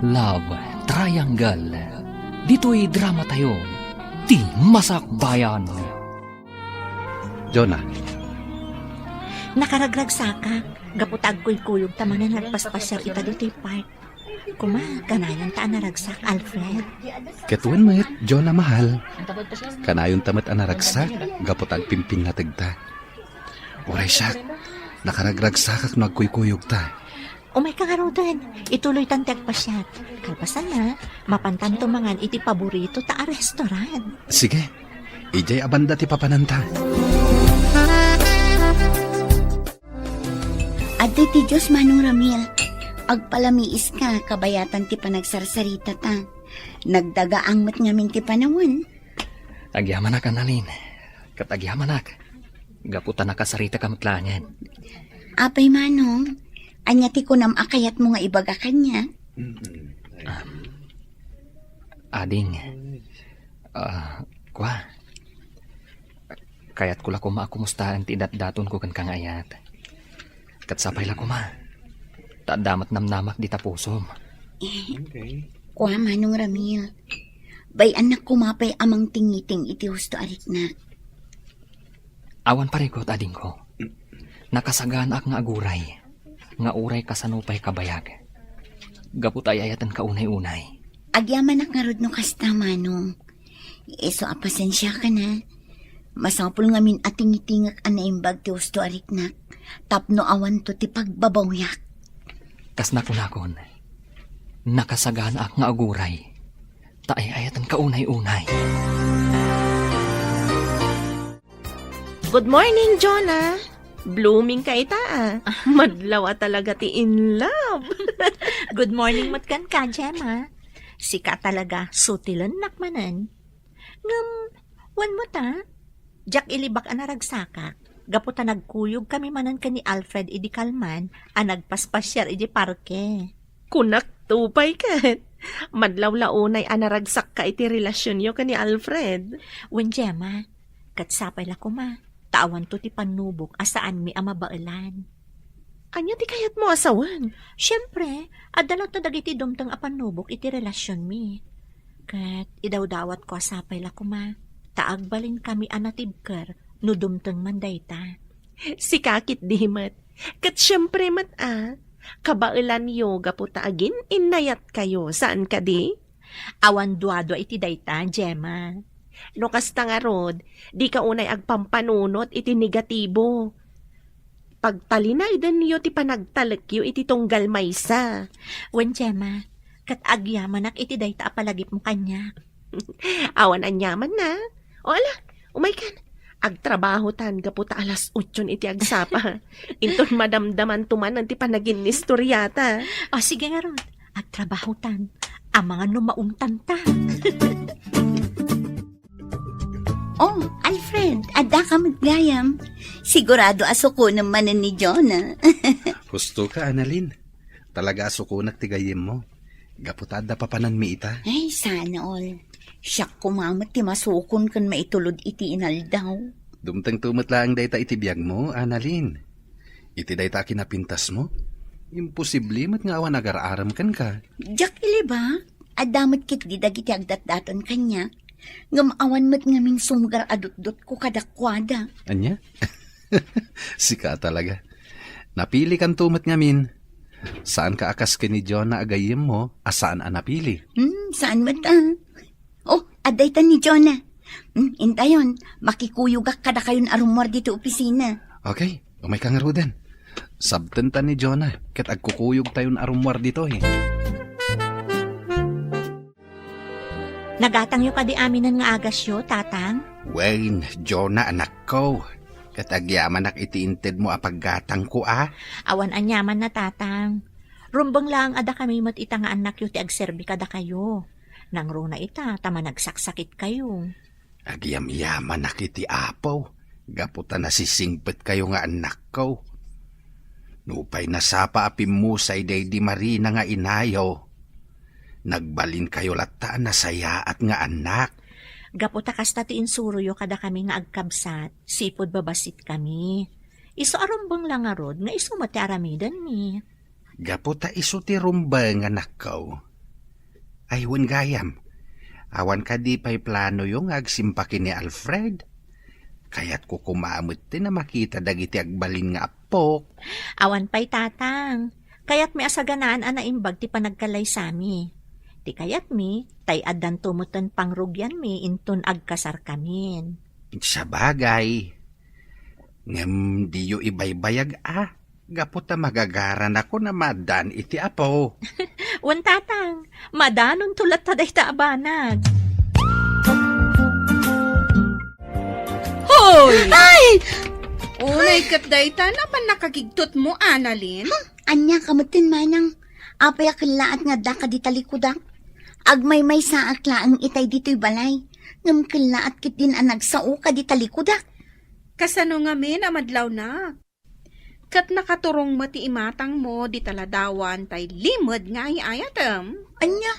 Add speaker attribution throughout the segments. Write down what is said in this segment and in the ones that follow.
Speaker 1: Love Triangle. Dito'y drama tayo. Di Masakbayan.
Speaker 2: Jonah,
Speaker 3: Nakaragrag saka, gaputag ko'y kuyog tamanan nagpaspasyal ita dito'y park. Kuma, kanayan taan naragsak, Alfred.
Speaker 2: ketuan met, Jonah mahal. Kanayon tamat anaragsak, gapotag pimping na tagta. Oray siya, nakaragragsakak nagkuykuyog ta.
Speaker 3: Umay kagarudan, ituloy tan tagpasyal. Kalpasan na, mapantan tumangan iti paborito ta a restaurant.
Speaker 2: Sige, ijay abanda ti papananta.
Speaker 4: Adi ti Diyos Manong Ramil, agpalamiis ka, kabayatan ti panagsarsarita ta. Nagdagaang mat ngamin ti panawan.
Speaker 1: Agyamanak, Annalyn. Katagyamanak. Gaputan nakasarita kamatlangan.
Speaker 4: Apay Manong, anya ti kunam akayat mo nga ibaga kanya.
Speaker 1: Ading. Kwa. Kayat ko la kuma kumustahan ti daton ko kan kangayat. Katsapay la kuma. Tadamat namnamak di tapusom.
Speaker 4: Kuha Manong Ramil, bay anak kumapay amang tingiting iti husto arik na.
Speaker 1: Awan parikot, ading ko. Nakasagaan ak nga aguray. Nga uray kasanupay kabayag. Gaput ay ayatan ka unay-unay.
Speaker 4: Agyaman ak nga rod no kasta Manong. Eso apasensya ka na. Masapul ngamin ating-itingak anaimbag ti husto arik na. Tapno awan to ti pagbabawyak.
Speaker 1: Kas nakunakon. Nakasagaan ak nga aguray. Taay ayatan ka unay-unay.
Speaker 5: Good morning, Jonah. Blooming ka ita Madlawa talaga ti in love.
Speaker 3: Good morning matkan ka, Gemma. Sika talaga, sutilan nakmanan. Ngam, wan mo ta? Jack ilibak ang naragsaka. Gaputa nagkuyog kami manan ka ni Alfred idi Kalman, nagpaspasyar idi parke.
Speaker 5: Kunak tupay ka. Madlaw launay anaragsak ka iti relasyon yo ka ni Alfred.
Speaker 3: Wen Gemma, katsapay la kuma. Tawan to ti panubok asaan mi amabailan.
Speaker 5: Anya ti kayat mo asawan?
Speaker 3: Siyempre, adalot na dagiti dumtang apanubok iti relasyon mi. Kat idawdawat ko asapay la kuma. Taagbalin kami anatibker no dumtang mandayta.
Speaker 5: Si kakit di mat. Kat syempre mat kabailan yo gaputa agin inayat kayo. Saan ka di?
Speaker 3: Awan duado iti dayta, Gemma.
Speaker 5: No kasta nga rod, di ka unay agpampanunot iti negatibo. Pagtalinay din niyo ti panagtalakyo iti tunggal maysa.
Speaker 3: Wen Gemma, kat agyaman ak iti dayta apalagip mo kanya.
Speaker 5: Awan anyaman na. O ala, umay kan. Agtrabaho tan gaputa alas 8 iti agsapa. Inton madamdaman tuman ti panagin ni storyata.
Speaker 3: O sige nga ron, agtrabaho tan. Ang mga numaumtan ta.
Speaker 4: Oh, Alfred, adda ka maggayam. Sigurado asuko naman ni Jonah.
Speaker 2: Husto ka, Annalyn. Talaga asukunak tigayim mo. Gaputada papanan mi ita.
Speaker 4: Ay, sana all. Siyak kumamat ti masukon kan maitulod iti inaldaw.
Speaker 2: Dumtang tumat lang dayta iti biyag mo, Annalyn. Iti dayta kinapintas mo. Imposible mat nga awan agar-aram kan ka.
Speaker 4: Jack ili ba? Adamot kit di dagiti agdat-daton kanya. Ngamawan mat ngaming sumgar adot-dot ko kadakwada.
Speaker 2: Anya? Sika talaga. Napili kan tumat ngamin. Saan ka akas ka ni Jonah agayim mo, asaan ang napili?
Speaker 4: Saan mat Oh, adaytan ni Jonah. Intayon, makikuyugak kada kayon arumor dito opisina.
Speaker 2: Okay, umay kang arudan. Sabtentan ni Jonah, kat agkukuyog tayon arumwar dito
Speaker 3: Nagatang yo kadi aminan nga agas yo, tatang.
Speaker 2: Wayne, Jonah anak ko. Kat agyaman ak itiinted mo apaggatang ko
Speaker 3: Awan anyaman na tatang. Rumbang lang ada kami mat ita nga anak yo ti agserbi kada kayo. Nang runa ita, tama nagsaksakit kayo.
Speaker 2: Agyam-yaman ak iti apaw. Gaputa nasisingpet kayo nga anak ko. Nupay nasapa apim mo sa iday di Marina nga inayaw. Nagbalin kayo lata na saya at nga anak.
Speaker 3: Gaputa kasta ti insuruyo kada kami nga agkabsat, sipod babasit kami. Iso arumbang lang arod nga iso mati aramidan mi.
Speaker 2: Gaputa iso ti rumbang anak ko. Ay, wan gayam. Awan ka di pa'y plano yung agsimpakin ni Alfred. Kaya't ko kumamot din na makita dagiti agbalin nga apok.
Speaker 3: Awan pa'y tatang. Kaya't may asaganaan anaimbag ti panagkalay sami. Ti kayat mi, tay addan tumutan pangrugyan mi inton agkasar kamin.
Speaker 2: Sa bagay. Ngem diyo ibaybayag Gaputa magagaran ako na madan iti apo.
Speaker 3: Wan tatang, madanon tulat taday taabanag.
Speaker 6: Hoy! Ay! Unay kat dayta naman nakagigtot mo, Annalyn.
Speaker 4: Anya kamutin manang. Apay akilaat nga da ka di talikudak. Agmay-may sa akla ang itay dito'y balay. Ngam kilaat kit din ang nagsao ka di talikudak.
Speaker 6: Kasano nga min amadlaw na. Kat nakaturong mati imatang mo di taladawan tay limod nga ayatem.
Speaker 4: Anya,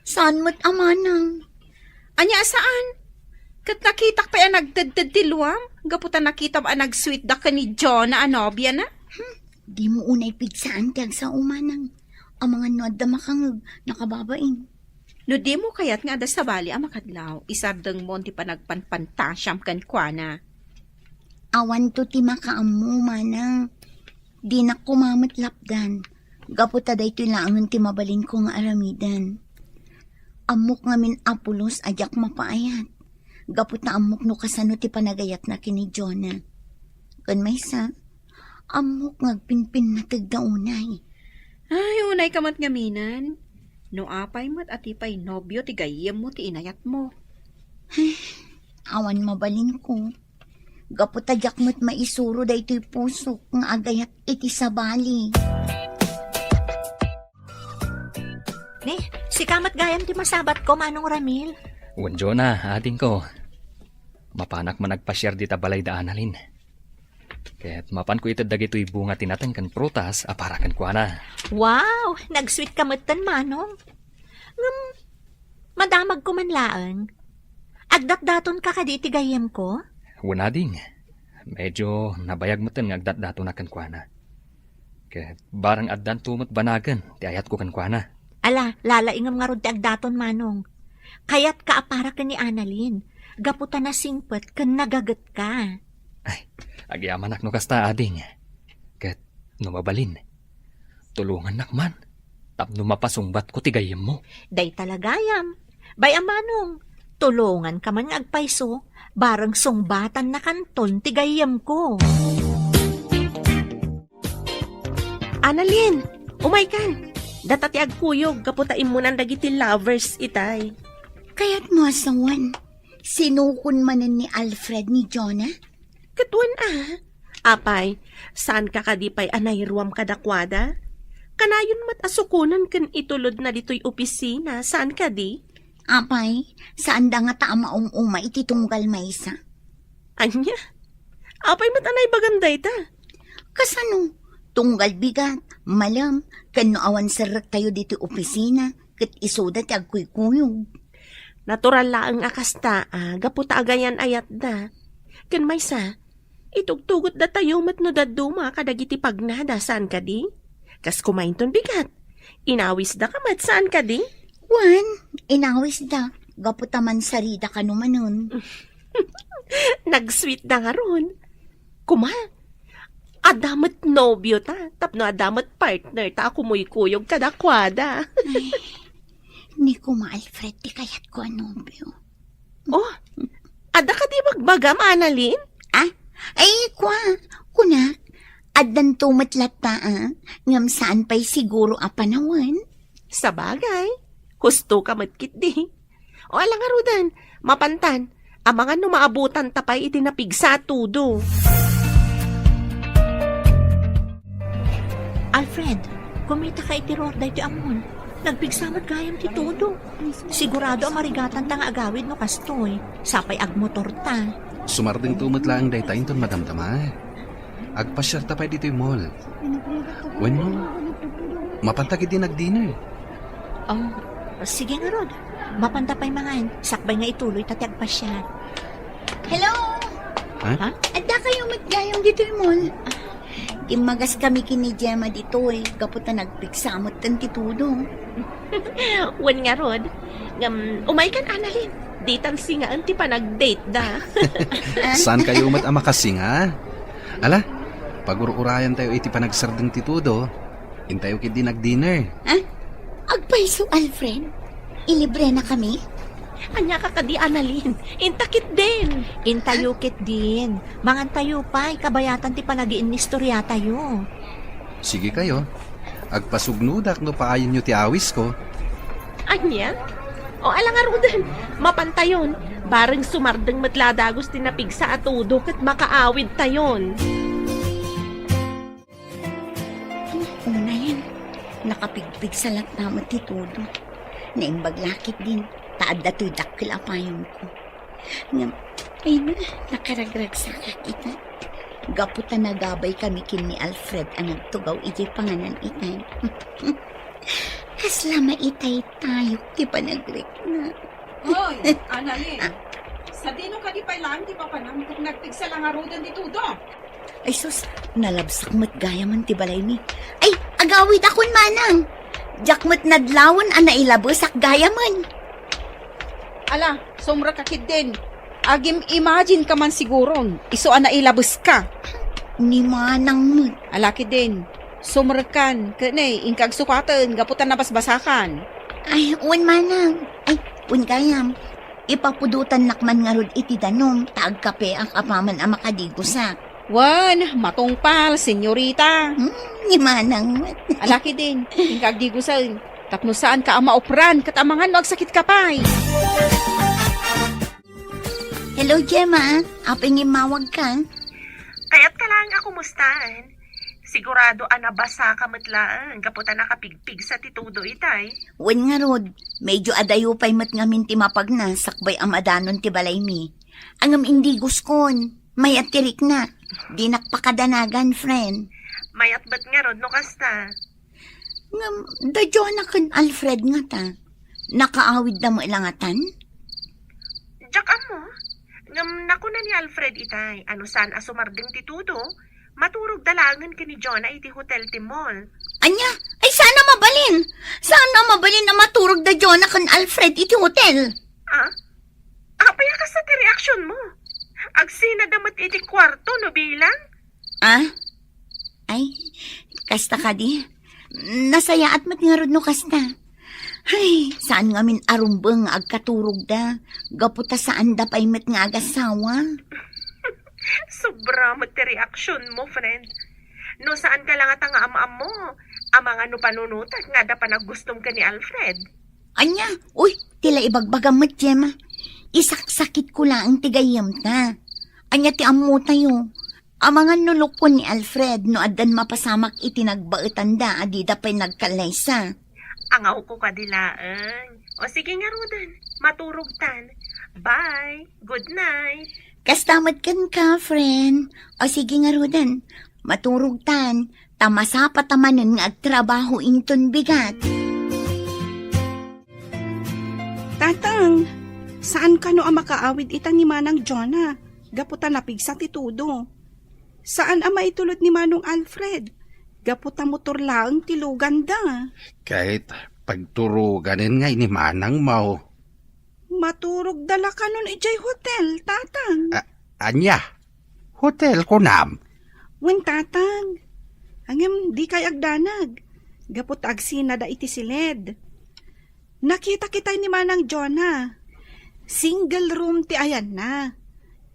Speaker 4: saan mo't amanang?
Speaker 6: Anya saan? Kat nakitak pa yan nagdadad tiluam. Gaputan nakita ba nag-sweet da ka ni John na anobya na?
Speaker 4: Di mo unay pigsaan tiyag sa umanang. Ang mga nuad da makangag nakababain.
Speaker 6: No di mo kayat nga da sa bali ang makadlaw. Isardeng mo ti panagpanpantasyam kan kwa na.
Speaker 4: Awan to ti makaamu manang. Di na kumamot lapdan. Gaputa da ito'y laangon ti mabalin ko nga aramidan. Amok ngamin apulos ajak mapaayat. Gaputa amok no kasano ti panagayat na kini Jonah. Kan may sa, amok ngagpinpin na tigdaunay.
Speaker 6: Ay, unay kamat ngaminan. No apay mo't atipay nobyo ti gayem mo ti inayat mo.
Speaker 4: Awan mabalin ko. Gaputa jak mo't maisuro da ito'y pusok nga agayat iti sabali.
Speaker 3: Ni, si kamat gayam ti masabat ko, Manong Ramil.
Speaker 1: Wan Jonah, ading ko. Mapanak man nagpasyar di tabalay da Annalyn. Kaya't mapan ko itad dagito'y bunga tinatan kan prutas, aparakan ko na.
Speaker 3: Wow, nag-sweet kamutan, Manong. Madamag ko man laang. Agdat-daton ka kaditi gayam ko?
Speaker 1: Wan ading. Medyo nabayag mo nga agdat-dato na kan kwa na. Kaya't barang addan tumot banagan, ti ayat ko kan kwa na.
Speaker 3: Ala, lalaingam nga rod ti agdaton, Manong. Kaya't kaapara ka ni Annalyn. Gaputa na singpet kan nagagat ka.
Speaker 1: Agyaman no kasta ading. Kaya't numabalin. Tulungan nakman. Tapno mapasungbat ko ti gayem mo.
Speaker 3: Day talagayam. Bay Manong, tulungan ka man nga agpaiso. Barang sungbatan na kanton ti gayem ko.
Speaker 5: Annalyn, umay kan. Datati agkuyog, kaputain mo ng dagiti lovers itay.
Speaker 4: Kaya't mo asawan, sinukon manan ni Alfred ni Jonah?
Speaker 5: Katuan Apay, saan ka kadipay anayruam kadakwada? Kanayon mat asukunan kan itulod na dito'y opisina, saan ka di?
Speaker 4: Apay, saan da nga taamaong-uma iti tunggal maysa?
Speaker 5: Anya? Apay mat anay baganday ta?
Speaker 4: Kasano? Tunggal bigat, malam, kano awan sarak tayo dito opisina, kat isoda ti agkuy-kuyog.
Speaker 5: Natural laang akasta, gaputa agayan ayat da. Kan maysa, itugtugot da tayo mat no daduma kadagiti pagnada, saan ka di? Kas kumainton bigat. Inawis da ka mat, saan ka di?
Speaker 4: Wan, inawis da, gaputaman sarida ka numanon.
Speaker 5: Nag-sweet na nga ron. Kuma, adamat nobyo ta, tapno adamat partner ta, kumuy-kuyog kadakwada.
Speaker 4: Ay, ni kuma Alfred, di kayat ko anobyo.
Speaker 5: Oh, ada ka di magbagam, Annalyn?
Speaker 4: Ay, kunak, adan tumatlat ta, ngam saan pa'y siguro apanawan?
Speaker 5: Sa bagay, husto ka matkit di. O alang nga rudan, mapantan, ang mga numaabutan tapay itinapig sa tudo.
Speaker 3: Alfred, kumita ka itiror da iti amon. Nagpigsamad gayam ti todo. Sigurado ang marigatan ta nga agawid no kastoy. Sapay agmotor ta.
Speaker 2: Sumarding tumot lang daytayin ton madamdama. Agpasyar tapay dito yung mall. Bueno, mapantagid din nagdinner.
Speaker 3: Oh, sige nga rod. Mapantapay mangan. Sakbay nga ituloy tatiag pa siya.
Speaker 4: Hello?
Speaker 2: Ha?
Speaker 4: Adda kayo matgayong dito yung mall. Imagas kami kini Gemma dito eh. Gaputa nagpiksamot tan titudo.
Speaker 5: Wan nga rod. Umay kan analin. Di tan singaan ti pa nag-date da.
Speaker 2: Saan kayo umat amakasinga? Ala, pag-ururayan tayo iti panagsardeng titudo. Intayo kid din nag-dinner.
Speaker 4: Agpaiso, Alfred. Ilibre na kami?
Speaker 5: Anya ka kadi analin. Intakit din.
Speaker 3: Intayukit din. Mangantayo pa, kabayatan ti panagiin ni istorya tayo.
Speaker 2: Sige kayo. Agpasugnudak no paayon nyo ti awis ko.
Speaker 5: Anya? O alang arudan. Mapantayon. Bareng sumardeng matladagos tinapig sa atudo kat makaawid tayon.
Speaker 4: Una yan. Nakapigpig sa latnamat titudo. Naimbag lakit din. Taad dato'y dakil apayon ko. Ay na, nakaragrag sa kakita. Gaputa nagabay kami kin ni Alfred ang nagtugaw iti panganan itay. Kaslama itay tayo, di pa nagrek na.
Speaker 6: Hoy, Annalyn. Sa dino ka di pa lang, di pa panam kung nagpigsa lang arudan dito do.
Speaker 4: Ay sus, nalabsak mat gaya man ti balay ni. Ay, agawid akon manang. Jakmat nadlawan ang nailabasak gaya man.
Speaker 6: Ala, sumra ka kid din. Agim imagine ka man siguron. Iso ana ilabas ka.
Speaker 4: Ni manang mat.
Speaker 6: Ala kid din. Sumrakan. Kanay, ingkag sukatan. Gaputan na basbasakan.
Speaker 4: Ay, un manang. Ay, un gayam. Ipapudutan nakman nga rod iti danom. Taag kape ang kapaman ang makadigusak.
Speaker 6: Wan, matungpal, senyorita.
Speaker 4: Ni manang mat.
Speaker 6: Ala kid din. Ingkag digusan. Tapno saan ka ang maopran. Katamangan mo agsakit ka pa'y.
Speaker 4: Hello, Gemma. Aping imawag ka.
Speaker 5: Kaya't ka lang ako mustaan. Sigurado anabasa ka matlaan. Kaputa nakapigpig sa titudo itay.
Speaker 4: Wen nga rod, medyo adayo pa'y mat ngamin ti mapagna, sakbay ang adanon ti balay mi. Angam indi guskon, may atirik na. Di nakpakadanagan, friend.
Speaker 5: Mayat ba't nga rod no kasta?
Speaker 4: Ngam, da Jonathan Alfred nga ta. Nakaawid na mo ilangatan?
Speaker 5: Jack amo, ngam naku na ni Alfred itay. Ano saan asumardeng titudo? Maturog dalangan ka ni Jonah iti hotel ti mall.
Speaker 4: Anya, ay sana mabalin. Sana mabalin na maturog da Jonathan Alfred iti hotel.
Speaker 5: Ah? Apaya ka sa ti reaksyon mo. Agsina damat iti kwarto no bilang?
Speaker 4: Ah? Ay, kasta ka di. Nasaya at matingarod no kasta. Ay, saan nga min arumbeng agkaturog da. Gaputa saan da pa'y met nga agasawa.
Speaker 5: Sobra mo ti reaksyon mo, friend. No saan ka lang at ang ama mo? Amang ano panunutat nga da pa naggustom ka ni Alfred.
Speaker 4: Anya, uy, tila ibagbagam mat, Gemma. Isaksakit ko lang ang tigayam ta. Anya ti amo tayo. Amangan nulok ko ni Alfred no adan mapasamak itinagbaetan da adida pa'y nagkalaysa.
Speaker 5: Angaw ko kadilaan. O sige nga Rodan, maturugtan. Bye, good night.
Speaker 4: Kastamat kan ka, friend. O sige nga Rodan, maturugtan. Tamasa patamanan nga agtrabaho inton bigat.
Speaker 6: Tatang, saan ka no ang makaawid ita ni Manang Jonah? Gaputan napigsa titudo. Saan ang maitulot ni Manong Alfred? Gaputa motor lang tilugan da.
Speaker 2: Kahit pagturuganin nga ini manang mau.
Speaker 6: Maturog dala ka nun ijay hotel, tatang.
Speaker 2: Anya, hotel ko nam.
Speaker 6: Wen tatang. Angem di kay agdanag. Gapot agsina da iti silid. Nakita kita ni Manang Jonah. Single room ti ayan na.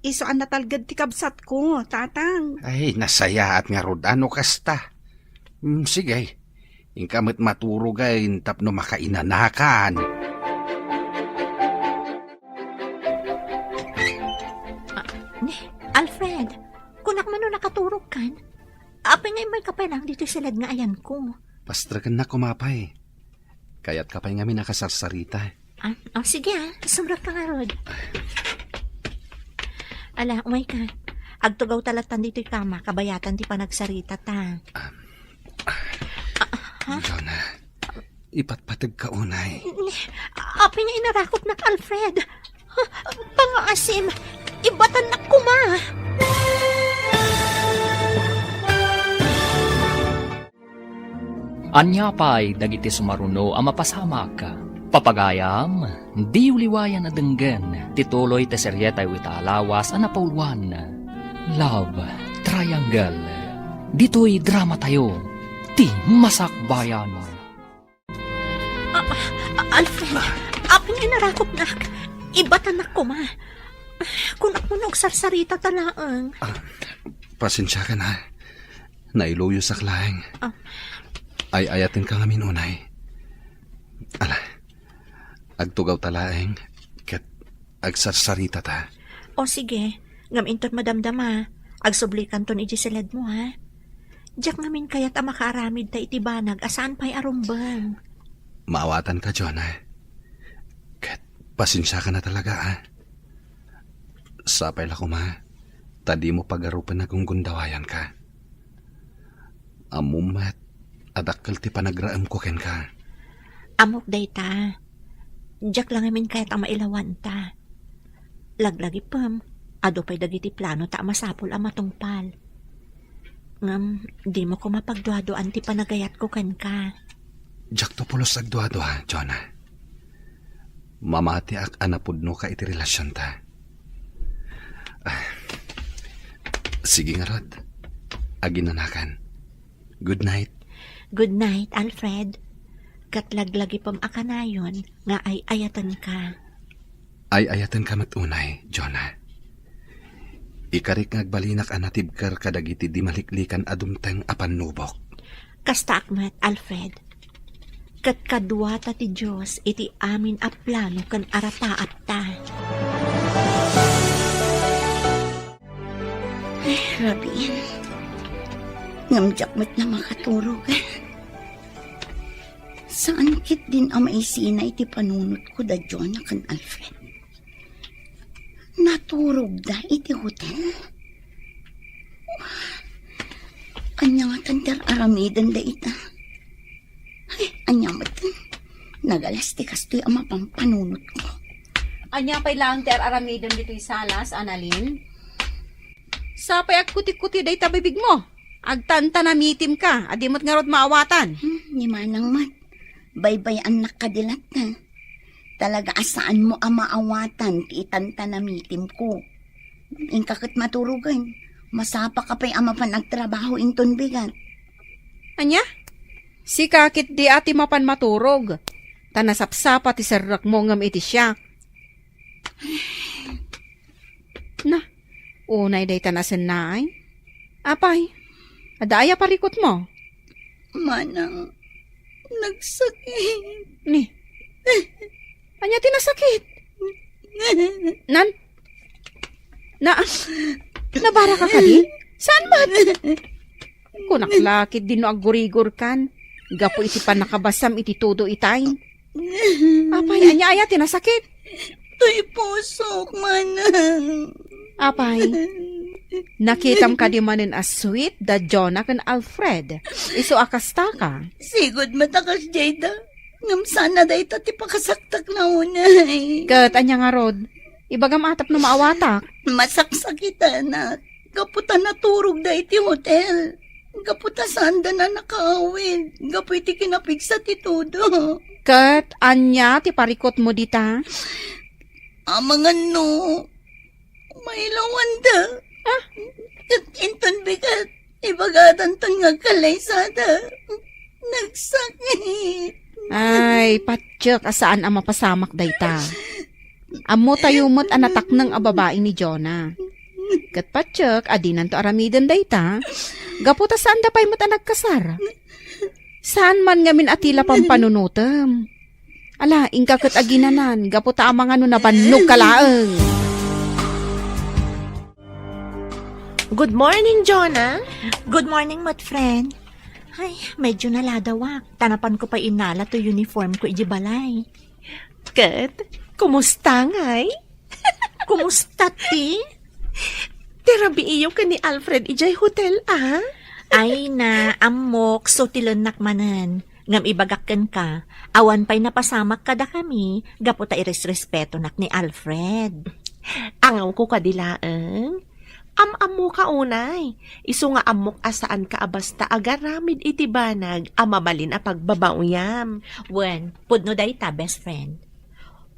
Speaker 6: Iso ang natalgad ti kabsat ko, tatang.
Speaker 2: Ay, nasaya at nga rod ano kasta. Sige, ingkamit maturugay tapno makainanakan.
Speaker 3: Alfred, kunak man no nakaturog kan? Apay ngay may kapalang dito silad nga ayan ko.
Speaker 2: Pastragan na kumapay. Kaya't kapay nga mi nakasarsarita.
Speaker 3: Sige sumrak ka nga rod. Ala, umay ka. Agtugaw talatan dito'y kama, kabayatan di pa nagsarita ta.
Speaker 2: Ikaw na, ipatpatag ka unay.
Speaker 3: Apay nga inarakot na Alfred. Pangaasim, ibatan na kuma.
Speaker 1: Anya pa'y dagiti sumaruno ang mapasamak. Papagayam, di uliwayan na denggen, tituloy te seryetay wita alawas ang napaulwan. Love Triangle. Dito'y drama tayo. Ti masakbayan.
Speaker 3: Alfred, apong inarakop na. Ibatan ako, ma. Kung ako nung sarsarita talaang.
Speaker 2: Pasensya ka na. Nailuyo sa klaeng. Ay ayatin ka ngamin unay. Ala, agtugaw talaeng, ket agsarsarita ta.
Speaker 3: O sige, ngaminton madamdama. Agsublikan ton ijisilad mo, ha? Diyak ngamin kaya't makaaramid ta itibanag asaan pa'y arumbang.
Speaker 2: Maawatan ka, Jonah. Ket pasensya ka na talaga, ha? Sapay la ko, ma. Tadi mo pagarupan na kung gundawayan ka. Amumat, adakkel ti panagraam ko ken ka.
Speaker 3: Amok day ta. Diyak lang ngamin kaya't mailawan ta. Laglagi pam, ado pa'y dagiti plano ta masapol ang matungpal. Ngam, di mo ko mapagduadoan ti panagayat ko kan ka.
Speaker 2: Jak to pulos agduado, ha, Jonah. Mamati ak anapudno ka iti relasyon ta. Sige nga, Rod. Aginanakan. Good night.
Speaker 3: Good night, Alfred. Katlaglagi pam akanayon nga ay ayatan ka.
Speaker 2: Ay ayatan ka matunay, Jonah. Ikarik ngagbalinak anatibkar kadagiti di maliklikan adumteng apan nubok.
Speaker 3: Kasta akmat, Alfred. Kat kadwa ta ti Diyos iti amin a plano kan arataat ta.
Speaker 4: Rabin. Ngamjak mat na makaturog. Saan kit din ang maisina iti panunot ko da Jonah kan Alfred? Naturog da iti hotel? Anya nga tantar aramidan da ita. Ay, anya matan. Nagalas ti kastoy ang mapampanunot ko.
Speaker 7: Anya pa'y lang ter aramidon dito'y salas, Annalyn? Sapay kuti-kuti day tabibig mo. Agtanta na mitim ka, adimot nga rod maawatan.
Speaker 4: Ni manang mat. Baybay anak kadilat na. Talaga asaan mo ang maawatan ti itanta na mitim ko. Ingkakit maturugan. Masapa ka pa'y ama pa nagtrabaho inton bigat.
Speaker 7: Anya? Si kakit di ati mapan maturog. Tanasapsapa ti serrak mo ngam iti siya. Na, unay day tanasan na ay. Apay, adaya parikot mo.
Speaker 4: Manang, nagsakit.
Speaker 7: Ni, anya tinasakit? Nan? Nabara ka di? Saan ba? Kunaklakit din no agurigor kan. Gapo iti pa nakabasam iti todo itay. Apay, anya aya tinasakit?
Speaker 4: Tuy pusok, manang.
Speaker 7: Apay, nakitam ka di manin as sweet da Jonah kan Alfred. Iso akasta ka.
Speaker 4: Sigod matakas, Jada. Ngam sana da ito ti pakasaktak na unay.
Speaker 7: Kat anya nga rod, ibagam atap no maawatak.
Speaker 4: Masaksakitan na. Kaputa naturog da iti hotel. Kaputa sanda na nakaawid. Gapu iti kinapigsa ti todo.
Speaker 7: Kat anya ti parikot mo dita.
Speaker 4: Amangan no. May lawan da. Kat inton bigat. Ibagatan ton nga kalaysada. Nagsakit.
Speaker 7: Ay, patsyak asaan ang mapasamak dayta. Amo tayo mo't anatak ng ababae ni Jonah. Kat patsyak, adinan to aramidan dayta. Gaputa saan da pa'y mo't anagkasar. Saan man ngamin atila pang panunutam. Ala, ingkakot aginanan, gaputa ang mga nabannog kalaang. Good morning, Jonah.
Speaker 3: Good morning, mat friend. Ay, medyo naladawak. Tanapan ko pa inala to uniform ko ijibalay.
Speaker 5: Kat, kumusta ngay?
Speaker 3: Kumusta, ti?
Speaker 5: Terabi iyo ka ni Alfred ijay hotel, ah?
Speaker 3: Ay na, amok, so tilanak manan. Ngam ibagakken ka, awan pa'y napasamak kada kami, gaputa iresrespeto nak ni Alfred.
Speaker 5: Angaw ko kadilaang. Am-amo ka unay. Isu nga amok asaan ka abasta agaramid iti banag amabalin a pagbabauyam.
Speaker 3: Wen, pudno dayta, best friend.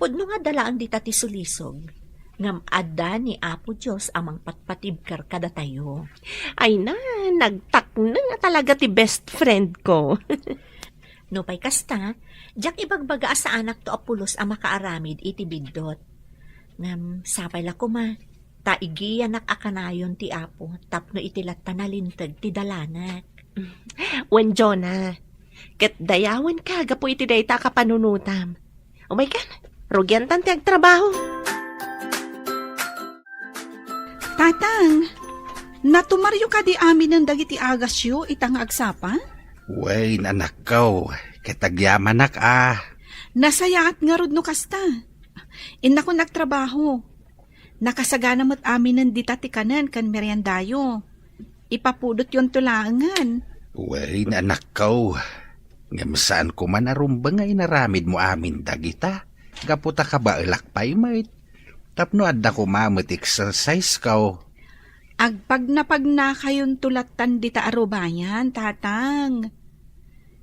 Speaker 3: Pudno nga dalaan dita ti sulisog. Ngam adda ni Apo Diyos amang patpatibkar kada tayo.
Speaker 5: Ay na, nagtakna nga talaga ti best friend ko.
Speaker 3: No pay kasta, jak ibagbaga sa anak to apulos a makaaramid iti bidot. Ngam sapay la kuma, taigiyan akanayon ti Apo tapno itilat tanalintag ti dalanak.
Speaker 5: Wen Jonah, ket dayawan ka gapo iti dayta ka panunutam. Oh my God, rugyan tan ti agtrabaho.
Speaker 6: Tatang, natumaryo ka di amin ng dagiti agasyo itang agsapa?
Speaker 2: Way, anak ko, kitagyaman nak
Speaker 6: Nasayaat nga rod no kasta. Ina ko nagtrabaho. Nakasagana mo't amin ng ditatikanan kan meriendayo. Ipapudot yon tulangan.
Speaker 2: Way, anak ko. Ngam saan ko man arumbang nga inaramid mo amin dagita. Gaputa ka ba ilakpay mait? Tapno adda ko mamut exercise ko.
Speaker 6: Agpag na kayon tulatan dita arubayan, tatang.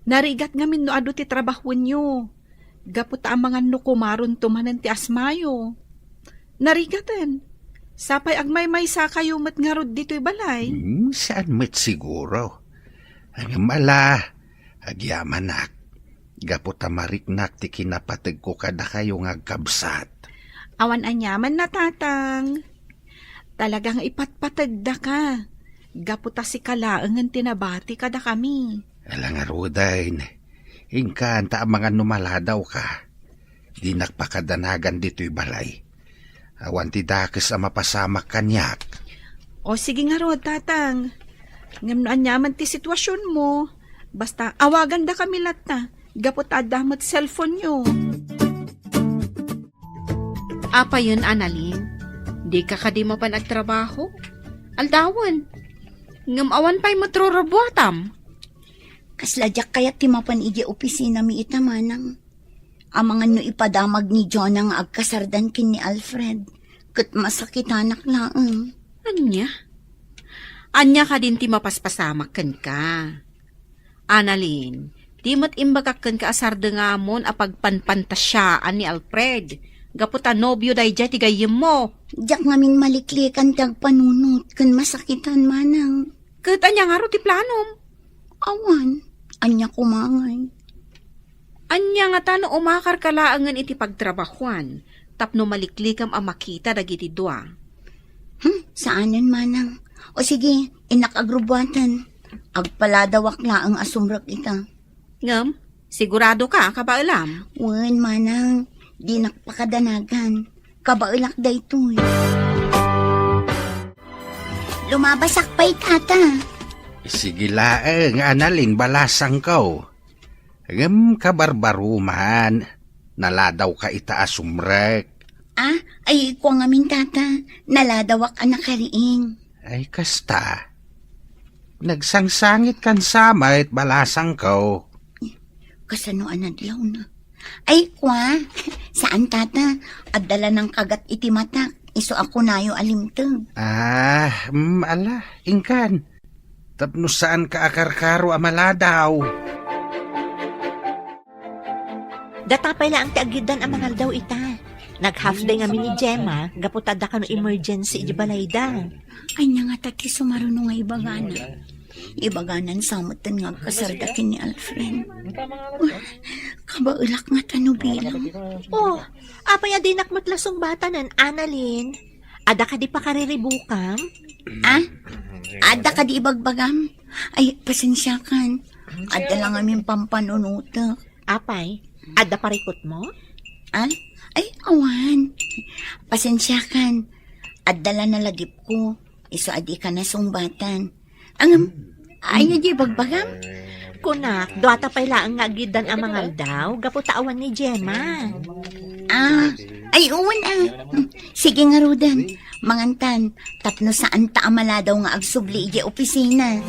Speaker 6: Narigat ngamin no adu ti trabahon nyo. Gaputa ang mga nukumaron tumanan ti asmayo. Narigatan. Sapay agmay-may sa kayo mat nga rod dito'y balay.
Speaker 2: Saan met siguro? Ang mala, agyamanak. Gaputa mariknak ti kinapatag ko kada kayo nga kabsat.
Speaker 6: Awan anyaman na tatang. Talagang ipatpatagda ka. Gaputa si kalaangan tinabati kada kami.
Speaker 2: Alang arudain, ingkanta ang mga numaladaw ka. Di nakpakadanagan dito'y balay. Awan ti dakes ang mapasamak kanyak.
Speaker 6: O sige nga rod, tatang. Ngam no anyaman ti sitwasyon mo. Basta awagan da kami lata. Gaputa damot cellphone nyo.
Speaker 7: Apa yun, Annalyn? Di ka kadi mo pa nagtrabaho? Aldawan. Ngam awan pa'y matrurabuatam.
Speaker 4: Kasladyak kaya timapan iji opisina mi itamanang. Amangan no ipadamag ni Jonah nga agkasardan kin ni Alfred. Kat masakitanak laang.
Speaker 7: Anya? Anya ka din ti mapaspasamak kan ka. Annalyn, di mat imbagak kan ka asarda nga mon apagpanpantasyaan ni Alfred. Gaputa nobyo day jay tigayim mo.
Speaker 4: Diyak ngamin maliklikan tag panunot kan masakitan manang.
Speaker 7: Kat anya nga ro ti planom.
Speaker 4: Awan, anya kumangay.
Speaker 7: Anya nga tano umakar kalaangan iti pagtrabahuan. Tapno maliklikam ang makita dagiti dua.
Speaker 4: Saanan manang? O sige, inakagrubwatan. Agpaladawak laang asumrak ita.
Speaker 7: Ngam, sigurado ka kabailam.
Speaker 4: Wen manang, di nakpakadanagan. Kabailak da ito'y. Lumabasak pa'y tata.
Speaker 2: Sige laeng, Annalyn, balasang ko. Ngam kabarbaruman, naladaw ka itaas umrek.
Speaker 4: Ay ko nga min tata. Naladawak anak kariing.
Speaker 2: Ay kasta. Nagsangsangit kan samait balasang ko.
Speaker 4: Kasano anadlaw na. Ay kwa, saan tata? Adala ng kagat iti matak. Iso ako nayo alimtag.
Speaker 2: Ala, ingkan. Tapno saan ka akarkaro amaladaw?
Speaker 3: Datapay lang ang tiagidan ang mangal daw ita. Nag-half day nga ni Gemma, gaputada ka no emergency di balayda.
Speaker 4: Ay nga nga tati sumaruno nga ibagana. Ibaganan samutan nga kasardakin ni Alfred. Kabailak nga tanubilang.
Speaker 3: Oh, apay adinak matlasong bata nan, Annalyn. Ada ka di pa kariribukam?
Speaker 4: Ada ka di ibagbagam? Ay, pasensya kan. Ada lang aming pampanunuta.
Speaker 3: Apay, ada parikot mo?
Speaker 4: Ay, awan. Pasensya kan. Adala na lagip ko. Iso adi ka na sumbatan. Ay nga di bagbagam?
Speaker 3: Kunak, doata pay laang nga agidan ang mangal daw, gaputawan ni Gemma.
Speaker 4: Ay uwan Sige nga Rudan. Mangantan, tapno saan ta amala daw nga agsubli ije opisina.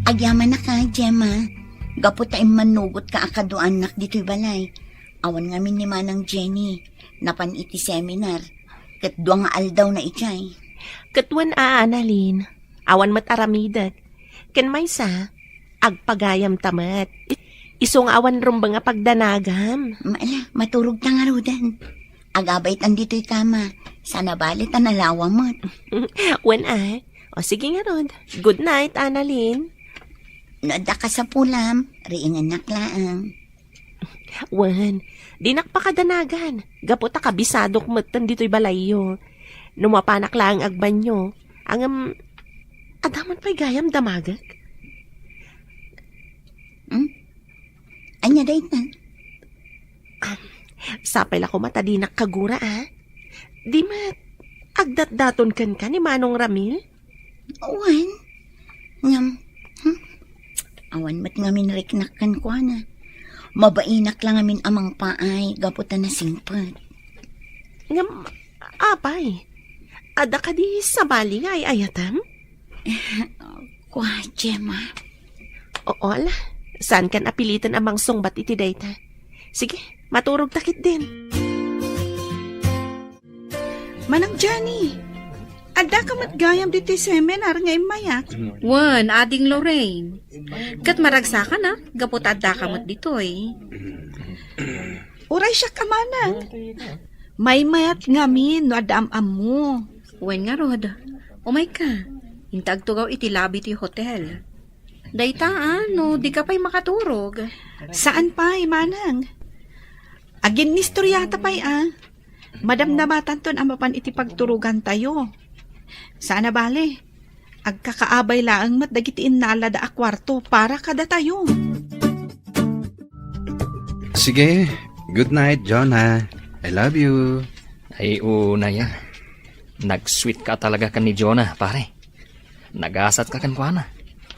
Speaker 4: Agyaman na ka, Gemma. Gaputa manugot ka akaduan nak dito'y balay. Awan nga min ni Manang Jenny. Napan iti seminar. Kat duwa nga aldaw na ichay.
Speaker 5: Katwan Annalyn, awan mat aramidat. Ken maysa, agpagayam tamat. Isong awan rumba nga pagdanagam.
Speaker 4: Maala, maturog ta nga rudan. Agabay andito'y kama. Sana balit ang nalawa mo.
Speaker 5: Wan O sige nga Rod. Good night, Annalyn.
Speaker 4: Noda ka sa pulam, riingan naklaang.
Speaker 5: Wan, di nakpakadanagan. Gapota kabisadok matan dito'y balayo. Numapanak lang agbanyo. Adaman pa'y gayam damagak.
Speaker 4: Anya day na.
Speaker 5: Sapay lako mata di nakagura Di mat, agdat-daton kan ni Manong Ramil?
Speaker 4: Awan. Ngam. Awan mat ngamin riknakan ko na. Mabainak lang amin amang paay, gaputan na singpad.
Speaker 5: Ngam, apay. Ada ka di sa bali nga ay ayatam?
Speaker 4: Kwa, Gemma.
Speaker 5: Oo ala, saan kan apilitan amang sungbat iti dayta? Sige, maturog takit din.
Speaker 6: Manang Johnny, ada ka matgayam dito seminar nga imayak.
Speaker 7: Wan, ading Lorraine. Kat maragsakan na, gapot adda kamot ditoy.
Speaker 6: Uray siya kamana. May mayat ngamin no adam-am mo.
Speaker 7: Wan nga Rod, umay ka. Intag tugaw iti labi ti hotel. Dayta no, di ka pa'y makaturog.
Speaker 6: Saan pa, manang? Agin nistoryata pa'y Madamdamatan ton ang mapan iti pagturugan tayo. Sana bale, agkakaabay laang mat dagitiin nalada a kwarto para kada tayo.
Speaker 2: Sige, good night, Jonah. I love you.
Speaker 1: Ay, una yan. Nag-sweet ka talaga kan ni Jonah, pare. Nagasat ka kan kuana.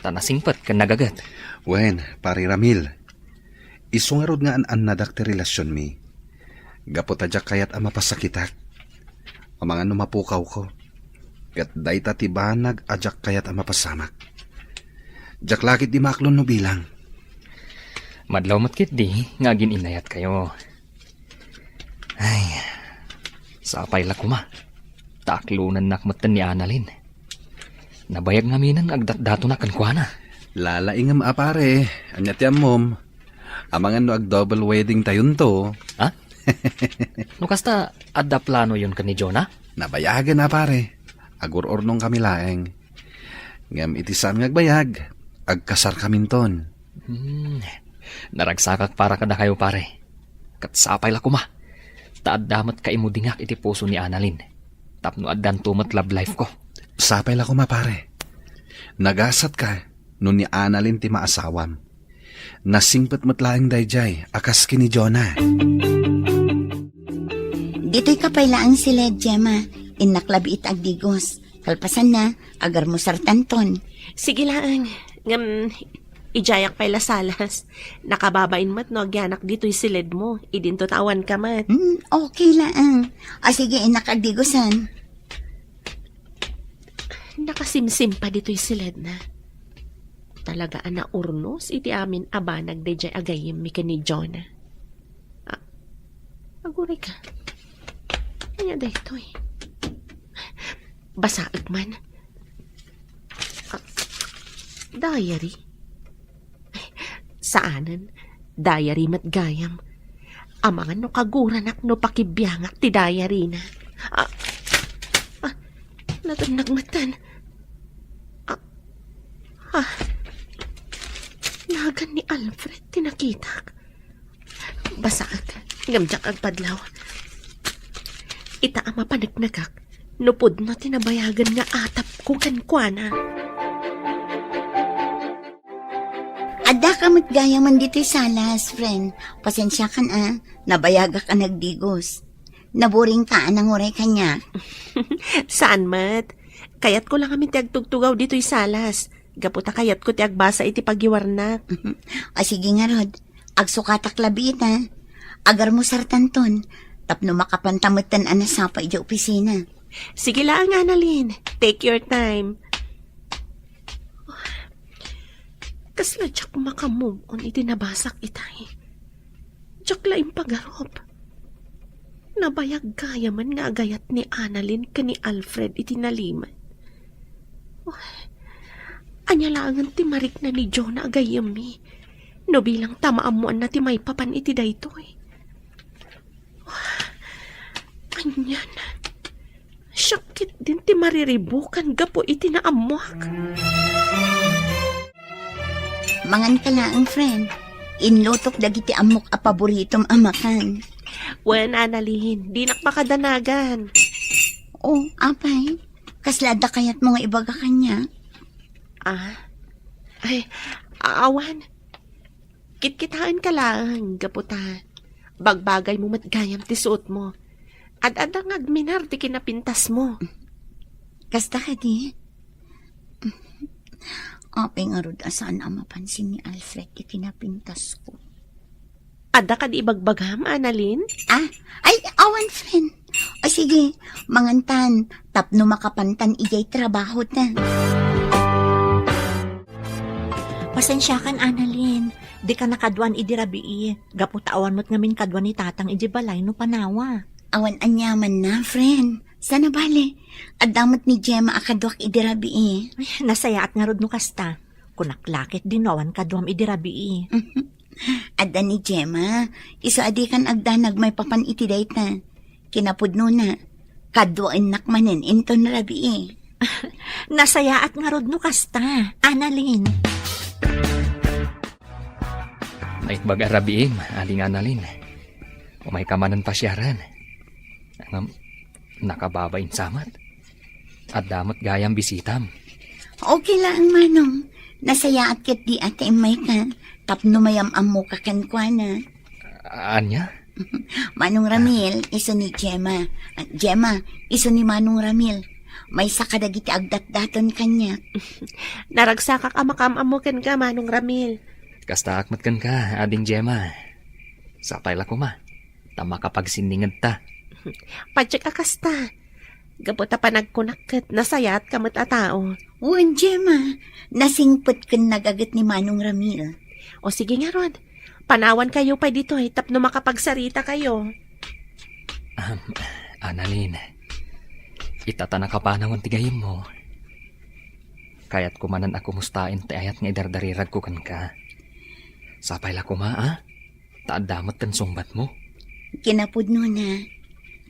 Speaker 1: Tanasingpat kan nagagat.
Speaker 2: Wen, pari Ramil. Isungarod nga an nadakti relasyon mi. Gapot adyak kayat ang mapasakitak. Amangan numapukaw ko. Kat dayta tibanag adyak kayat ang mapasamak. Jak lakit di maklon no bilang.
Speaker 1: Madlaw matkit di, nga inayat kayo. Ay, sapay la kuma. Taklunan nakmatan ni Annalyn. Nabayag ngaminan agdat-dato na kan kuana.
Speaker 2: Lalaingam apare, anyat mom. Amangan no ag double wedding tayon to.
Speaker 1: Ha? No kasta adda plano yun kan ni Jonah?
Speaker 2: Nabayagan na pare. Agur-ornong kami laeng. Ngam itisam ngagbayag. Agkasar kaminton.
Speaker 1: Naragsakak para kada kayo pare. Kat sapay la kuma. Taaddamat ka imudingak iti puso ni Annalyn. Tapno addan tumat love life ko.
Speaker 2: Sapay la kuma pare. Nagasat ka no ni Annalyn ti maasawam. Nasingpet matlaeng dayjay akas kini Jonah.
Speaker 4: Dito'y kapaylaan sila, Gemma. Inaklabi it agdigos. Kalpasan na, agar mo sartanton.
Speaker 5: Sige lang, ngam, ijayak pa'y lasalas. Nakababain mat no, agyanak dito'y silid mo. Idinto tawan ka mat.
Speaker 4: Okay lang. Sige, inakagdigosan.
Speaker 5: Nakasimsim pa dito'y silid na. Talagaan na urnos, iti amin abanag de jay agayim mi ni Jonah. Aguray ka. Kanya da ito Basaag man. Diary? Saanan? Diary mat gayam. Amangan no kaguranak no pakibiyangak ti diary na. Natunag matan. Nagan ni Alfred tinakitak. Basaag. Ngamjak agpadlaw. Ita ama panagnagak. Nupod na tinabayagan nga atap ko kankwana.
Speaker 4: Ada ka matgayaman dito'y salas, friend. Pasensya ka nabayaga ka nagdigos. Naburing ka anang uray kanya.
Speaker 5: Saan mat? Kayat ko lang kami tiagtugtugaw dito'y salas. Gaputa kayat ko tiagbasa iti pagyiwarnak.
Speaker 4: Sige nga, Rod. Agsukatak labit, Agar mo sartanton. Tapno makapantamutan anasapa iti opisina.
Speaker 5: Sige lang, Annalyn. Take your time. Kasla tsak makamove on iti nabasak itay. Tsak laing pagarop. Nabayag kaya man nga agayat ni Annalyn ka ni Alfred itinaliman. Anya langan ti marik na ni Jonah agayam mi. No bilang tamaamuan na ti may papan iti daytoy. Anyan. Syakit din ti mariribukan gapo iti naamuak.
Speaker 4: Mangan ka lang, friend. Inlutok dagiti amok a paboritom amakan.
Speaker 5: Wen, Annalyn, di nakmakadanagan.
Speaker 4: Oh, apay. Kaslada kayat mo nga ibaga kanya.
Speaker 5: Ay, awan. Kitkitaan ka lang, gaputa. Bagbagay mo matgayam ti suot mo. At adang agminar ti kinapintas mo.
Speaker 4: Kasta ka di? Apay nga rod asaan ang mapansin ni Alfred itinapintas ko.
Speaker 5: Ada ka di ibagbagam, Annalyn?
Speaker 4: Ay, awan, friend. O sige, mangantan, tapno makapantan ijay trabaho ta.
Speaker 3: Pasensya kan, Annalyn. Di ka nakadwan idirabii. Gaputawan mo't ngamin kadwan ni tatang iji balay no panawa.
Speaker 4: Awan anyaman na, friend. Sana bale. Adamot ni Gemma akadwak idirabi
Speaker 3: Ay, nasayaat nga rod no kasta. Kunaklakit dinawan kadwam idirabii.
Speaker 4: Adda ni Gemma, iso adikan agdanag may papan iti dayta. Kinapudno na, kadwain nakmanen inton rabi
Speaker 3: Nasayaat nga rod no kasta, Annalyn.
Speaker 1: Nait baga rabiim, aling Annalyn. Umay kamanan pasyaran. Nakababain samat. At damot gayang bisitam.
Speaker 4: Okay lang, manong. Nasayaat ket di ate imay ka. Tapno mayam amo kakankwana.
Speaker 1: Anya?
Speaker 4: Manong Ramil, iso ni Gemma. Gemma, iso ni Manong Ramil. May sakadagiti agdat-daton kanya.
Speaker 5: Naragsakak amakam-amukan ka, Manong Ramil.
Speaker 1: Kasta akmatkan ka, ading Gemma. Sapay la kuma. Tama kapag siningad ta.
Speaker 5: Padyak akasta. Gabuta pa nagkunakit, nasayat kamot a tao.
Speaker 4: Uwan, Gemma. Nasingpot kan nagagat ni Manong Ramil.
Speaker 5: O sige nga, Rod. Panawan kayo pa dito tapno makapagsarita kayo.
Speaker 1: Annalyn, itatana ka pa nangon tigayim mo. Kaya't kumanan ako mustain ti ayat nga idardarirag ko kan ka. Sapay la kuma, taadamot kan sungbat mo.
Speaker 4: Kinapudno na.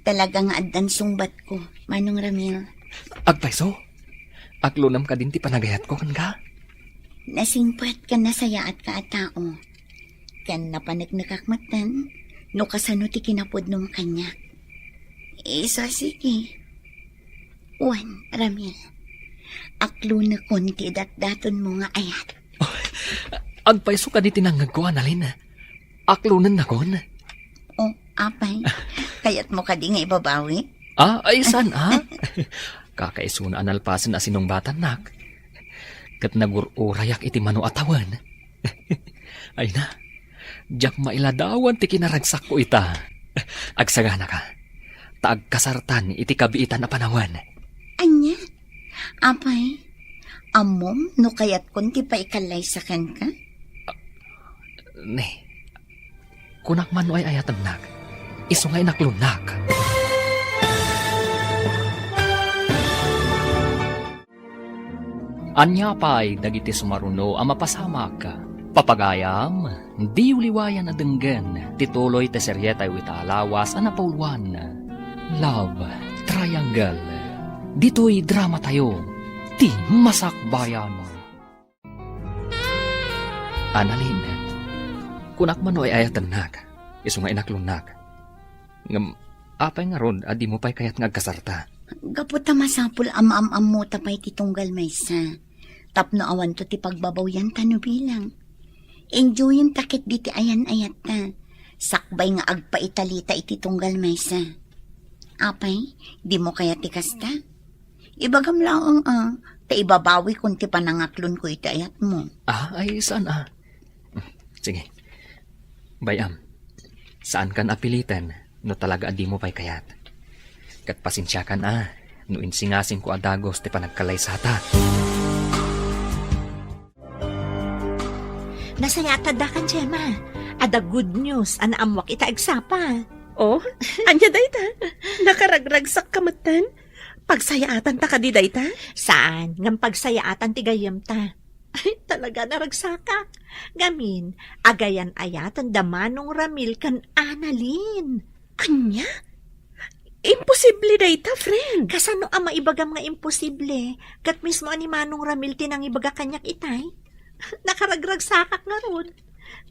Speaker 4: Talaga nga addan sungbat ko, Manong Ramil.
Speaker 1: Agpaiso, aglunam ka din ti panagayat ko kan ka.
Speaker 4: Nasingpot ka na sayaat ka at tao. Kan napanagnakakmatan, no kasano ti kinapudno mo kanya. Isa sige. Juan, Ramil. Aklo na konti dat-daton mo nga ayat.
Speaker 1: Agpaiso ka di tinanggag ko, Annalyn. Aklunan na kon.
Speaker 4: O, apay. Kaya't mo ka di nga ibabawi?
Speaker 1: Ay san, Kakaisuna analpasan na sinungbatan nak. Kat nagururayak iti mano atawan. Ay na, jak mailadawan ti kinaragsak ko ita. Agsagana ka, taag kasartan iti kabiitan na panawan.
Speaker 4: Anya? Apay? Amom, no kayat kunti pa ikalay sa kan ka?
Speaker 1: Ne, kunak man ay ayatan nak, isungay naklunak. Anya pa'y dagiti sumaruno ang mapasamak ka. Papagayam, di uliwayan na denggen, tituloy te seryeta witalawas ang napauluan. Love Triangle. Dito'y drama tayo, ti masakbayan mo. Annalyn, kunak man ay ayatan nak, isungay naklunak. Ngam, apay nga ron, adi mo pa'y kayat ngagkasarta.
Speaker 4: Gaputa masapul am-am-am mo tapay titunggal maysa. Tapno awan to ti pagbabaw yan tano bilang. Enjoyin takit diti ayan-ayat ta. Sakbay nga agpaitalita iti tunggal maysa. Apay, di mo kaya ti kasta? Ibagam lang ta ibabawi kung ti panangaklon ko iti ayat mo.
Speaker 1: Ay saan Sige. Bayam, saan kan apilitan no talaga adi mo pa'y kayat? Kat pasensya kan no insingasin ko adagos ti panagkalaysata.
Speaker 3: Nasayata da kan, Gemma. Ada good news, anaamwak ita agsapa.
Speaker 5: Oh, anya dayta? Nakaragragsak kamatan? Pagsayaatan ta ka di dayta?
Speaker 3: Saan? Ngam pagsayaatan ti gayam ta. Ay, talaga naragsaka. Gamin, agayan ayatan damanong Ramil kan Annalyn.
Speaker 5: Anya? Imposible dayta, friend.
Speaker 3: Kasano ang maibagam nga imposible? Kat mismo ani Manong Ramil tinang ibaga kanyak itay? Nakaragragsakak nga ron.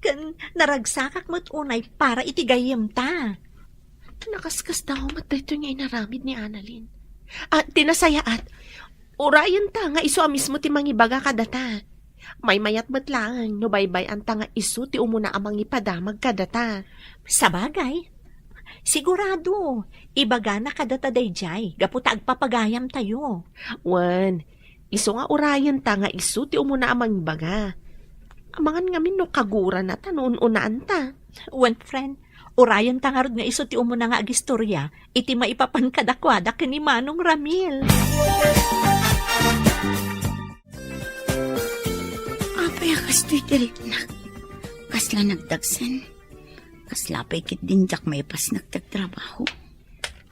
Speaker 3: Kan naragsakak mo't unay para itigayam ta.
Speaker 5: Nakaskas daw matay ito niya inaramid ni Annalyn. At tinasayaat, urayan ta nga iso mismo ti mangibaga kadata. May mayat matlaan, no baybay anta nga iso ti umuna amang ipadamag kadata.
Speaker 3: Sa bagay, sigurado, ibaga na kadata dayjay, gaputa agpapagayam tayo.
Speaker 5: Wan, iso nga urayan ta nga iso ti umuna amang ibaga. Amangan ngamin no kagura na ta noon unaan ta.
Speaker 3: One friend, urayan tangarod nga iso ti umuna nga agistorya, iti maipapan kadakwada kini Manong Ramil.
Speaker 4: Apay akas to'y tiriknak. Kasla nagdagsan. Kasla pa'y kit din jak may pas nagtagtrabaho.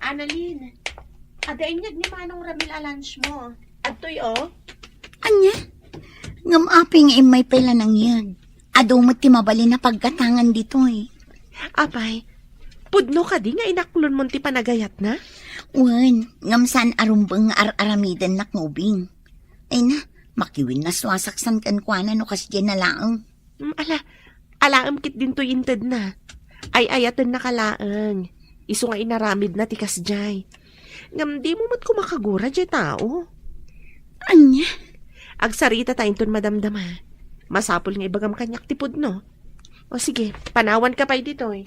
Speaker 5: Annalyn, adain ni Manong Ramil a lunch mo. Adtoy oh.
Speaker 4: Anya? Ngam apay nga imay pala nang yun. Ado mo ti mabali na pagkatangan dito eh.
Speaker 5: Apay, pudno ka di nga inaklon mo ti panagayat na?
Speaker 4: Wan, ngam saan arumbang aramidan na ngubing. Ay na, makiwin na swasaksan kan kwa na no kas dyan na laang.
Speaker 5: Alaam kit din to inted na. Ay ayatan na kalaang. Iso nga inaramid na tikas jay. Ngam di mo mat kumakagura jay tao.
Speaker 4: Anya?
Speaker 5: Agsarita tayo ton madamdama. Masapol nga ibagam kanyak tipod no. O sige, panawan ka pa dito eh.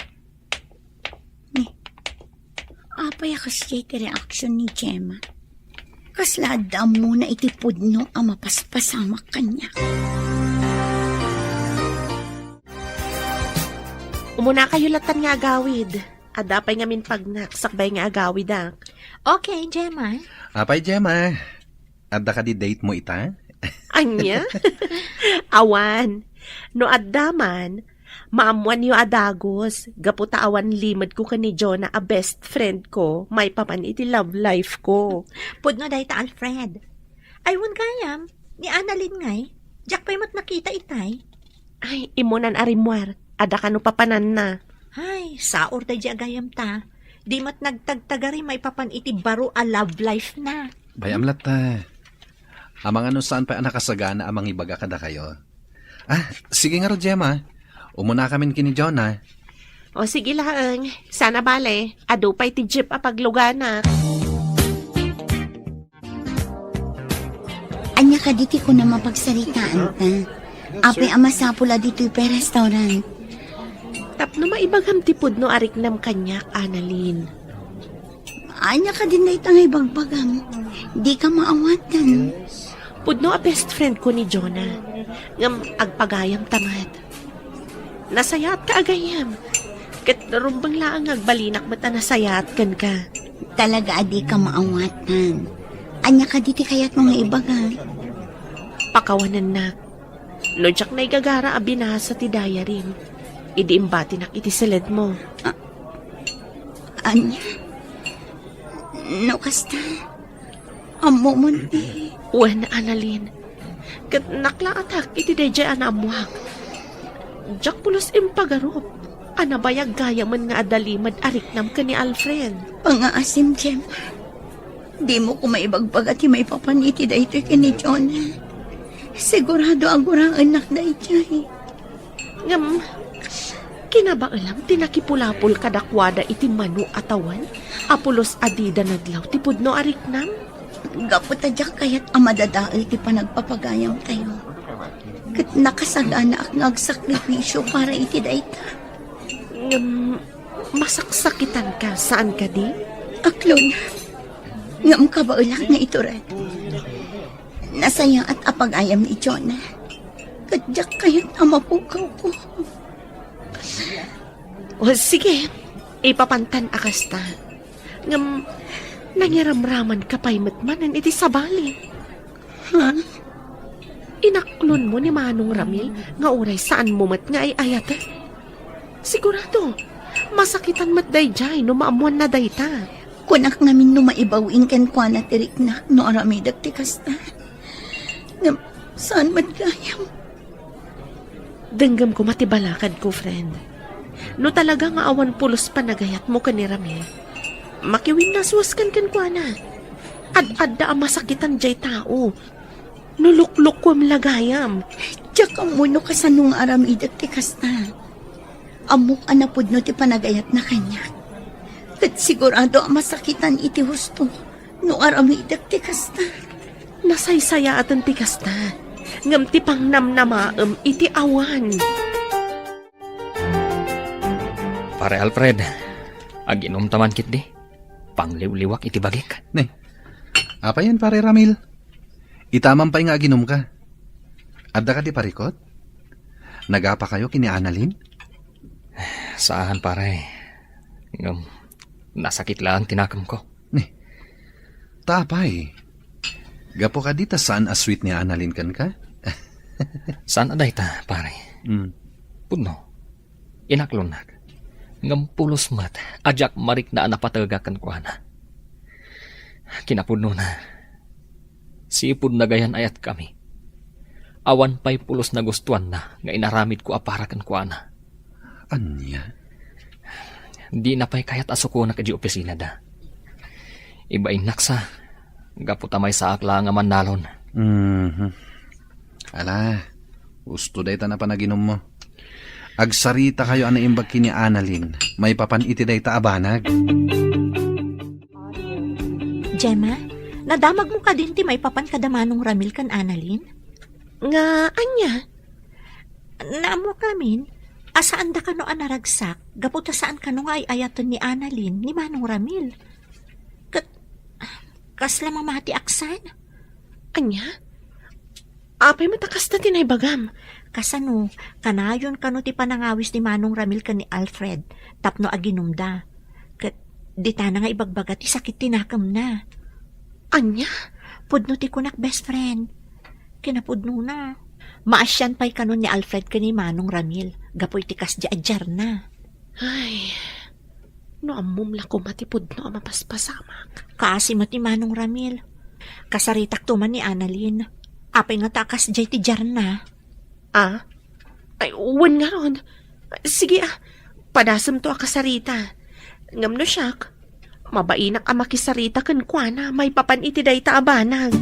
Speaker 4: Apay akas ti reaction ni Gemma. Kasla mo na itipod no ang mapaspasamak kanya.
Speaker 5: Umuna kayo latan nga agawid. Adapay nga min pagnak, sakbay nga agawid ah.
Speaker 3: Okay, Gemma.
Speaker 2: Apay, Gemma. Adda ka di date mo ita?
Speaker 5: Anya? Awan. No addaman, maamuan yu adagos. Gaputa awan limad ko ka ni Jonah a best friend ko. May papan iti love life ko.
Speaker 3: Pudno dahi ta Alfred. Aywan kayam, ni Annalyn ngay. Jack pa'y mat nakita itay.
Speaker 5: Ay, imunan arimwar. Ada ka no papanan na.
Speaker 3: Ay, saor tayo di agayam ta. Di mat nagtagtagari may papan iti baro a love life na.
Speaker 2: Bayam lata. Amang ano saan pa nakasagana amang ibaga kada kayo. Sige nga ro, Gemma. Umuna kami kini Jonah.
Speaker 5: O sige lang, sana bale. Ado pa'y ti jeep a paglugana.
Speaker 4: Anya ka diti ko na mapagsaritaan ta. Apay amasapula dito'y pa restaurant.
Speaker 5: Tapno maibagam tipod no arik nam kanyak, Annalyn.
Speaker 4: Anya ka din na itangay bagbagam. Di ka maawatan.
Speaker 5: Pudno a best friend ko ni Jonah. Ngam agpagayam tamad. Nasayat ka agayam. Kat narumbang laang agbalinak mata nasayat kan ka.
Speaker 4: Talaga adi ka maawatan. Anya ka diti kaya't mga ibaga.
Speaker 5: Pakawanan na. No jak na igagara a binasa ti diary. Idi imbati nak iti silid mo.
Speaker 4: Anya? No kasta. Amo mo ti.
Speaker 5: Uwan, Annalyn. Kat naklaatak iti deje anamuak. Jak pulos impagarop. Anabayag gaya man nga adalimad ariknam ka ni Alfred.
Speaker 4: Pangaasim, Gemma. Di mo ko maibagpag at may papaniti da ito kini Jonah. Sigurado agurang anak da ito.
Speaker 5: Ngam, kinabaalam tinakipulapol kadakwada iti manu atawan. Apulos adida nadlaw ti pudno ariknam.
Speaker 4: Gaputadyak kayat amadadaal ti panagpapagayam tayo. Kat nakasagana ak ngagsakripisyo para iti daita.
Speaker 5: Ngam, masaksakitan ka saan ka di?
Speaker 4: Aklon, ngam kabaulak na ito rin. Nasaya at apagayam ni Jonah. Kadyak kayat amapukaw ko.
Speaker 5: O sige, ipapantan akasta. Ngam, nangiramraman ka pa'y matmanan iti sabali.
Speaker 4: Ha?
Speaker 5: Inaklon mo ni Manong Ramil nga uray saan mo mat nga ay ayat. Sigurado, Masakitan mat dayjay no maamuan na dayta.
Speaker 4: Kunak ngamin no maibawing ken kwa na tiriknak no aramidak ti kasta. Ngam, saan madgayam?
Speaker 5: Denggam ko matibalakad ko, friend. No talaga nga awan pulos panagayat mo ka ni Ramil. Makiwin na suwaskan kan kwa na. Ad-ad da ang masakitan jay tao. Nulukluk ko am lagayam.
Speaker 4: Tsaka mo no kasanong aramidak ti kasta. Amok anapod no ti panagayat na kanya. Kat sigurado ang masakitan iti husto no aramidak ti kasta.
Speaker 5: Nasaysaya atan ti kasta. Ngam ti pang namnamaam iti awan.
Speaker 1: Pare Alfred, aginom taman kit di. Pangliw-liwak iti bagik.
Speaker 2: Apa yan, pare Ramil? Itamang pa nga aginom ka. Adda ka di parikot? Nagapa kayo kini Annalyn?
Speaker 1: Saan pare? Nasakit lang tinakam ko.
Speaker 2: Tapay. Gapo ka dita saan asweet ni Annalyn kan ka?
Speaker 1: Saan aday ta pare? Puno. Inaklonak. Ngam pulos mat. Ajak marik na napatagakan ko na. Kinapuno na. Sipud na gayan ayat kami. Awan pa'y pulos na gustuan na nga inaramid ko aparakan ko na.
Speaker 2: Anya?
Speaker 1: Di na pa'y kayat asuko na kadi opisina da. Iba inaksa. Gaputa may saak lang nga manalon.
Speaker 2: Ala, gusto day ta na panaginom mo. Agsarita kayo ana imbag kini Annalyn. May papan iti day ta abanag.
Speaker 3: Gemma, nadamag mo ka din ti may papan kadamanong Ramil kan Annalyn?
Speaker 5: Nga, anya?
Speaker 3: Naamo kamin, asaan da ka no anaragsak, gaputa saan ka no nga ay ayaton ni Annalyn ni Manong Ramil. Kasla mamati aksan?
Speaker 5: Anya? Apay matakas na tinay bagam.
Speaker 3: Kasano, kanayon kano ti panangawis ni Manong Ramil ka ni Alfred, tapno aginumda. Kat, di ta na nga ibagbaga ti sakit tinakam na.
Speaker 5: Anya?
Speaker 3: Pudno ti kunak best friend. Kinapudno na. Maasyan pa'y kanon ni Alfred ka ni Manong Ramil, gapoy ti kas di adjar na.
Speaker 5: Ay, no amumla ko matipod no mapaspasamak.
Speaker 3: Kaasi mo ti Manong Ramil. Kasaritak tuman ni Annalyn. Apay nga takas jay ti jar na.
Speaker 5: Ah? Ay, uwan nga ron. Sige padasam to akasarita. Ngam no siyak. Mabainak ang makisarita kan kwa na may papan iti day ta abanag.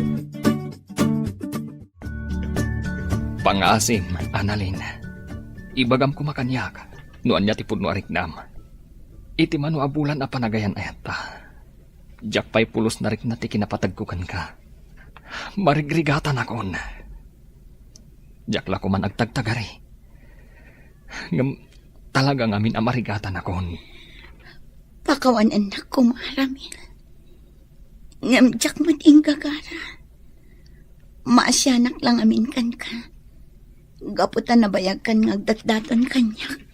Speaker 1: Pangasim, Annalyn. Ibagam ko makanyak. Nuan niya tipod no ariknam. Iti mano abulan a panagayan ayat ta. Diyak pa'y pulos na rin na ti kinapatagkukan ka. Marigrigatan akon. Diyak la ko man agtagtagari. Ngam talagang amin amarigatan akon.
Speaker 4: Pakawan anak ko Ramil. Ngamjak mo ting gagara. Maasyanak lang amin kan ka. Gaputan na bayag kan ngagdatdaton kanyak.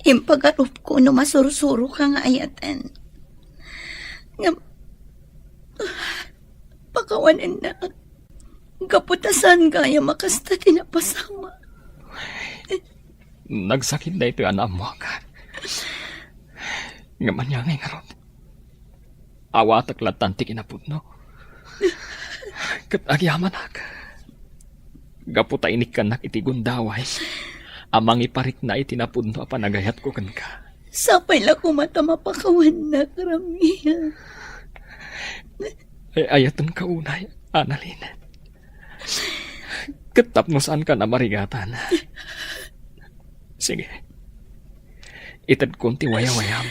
Speaker 4: Impagarup ko no masurusuro ka nga ayatan. Pakawan anak. Gaputasan kaya makasta tinapasama.
Speaker 1: Nagsakit na ito yung anak mo ka. Ngaman niya ngay nga ron. Awatak latan ti kinapudno. Kat agyaman ak. Gaputa inik kanak iti gundaway. Amang iparik na itinapudno a panagayat ko kan ka.
Speaker 4: Sapay la kumata mapakawan na Ramil.
Speaker 1: Ayatan ka unay, Annalyn. Katap mo saan ka na marigatan. Sige. Itad konti waya-wayam.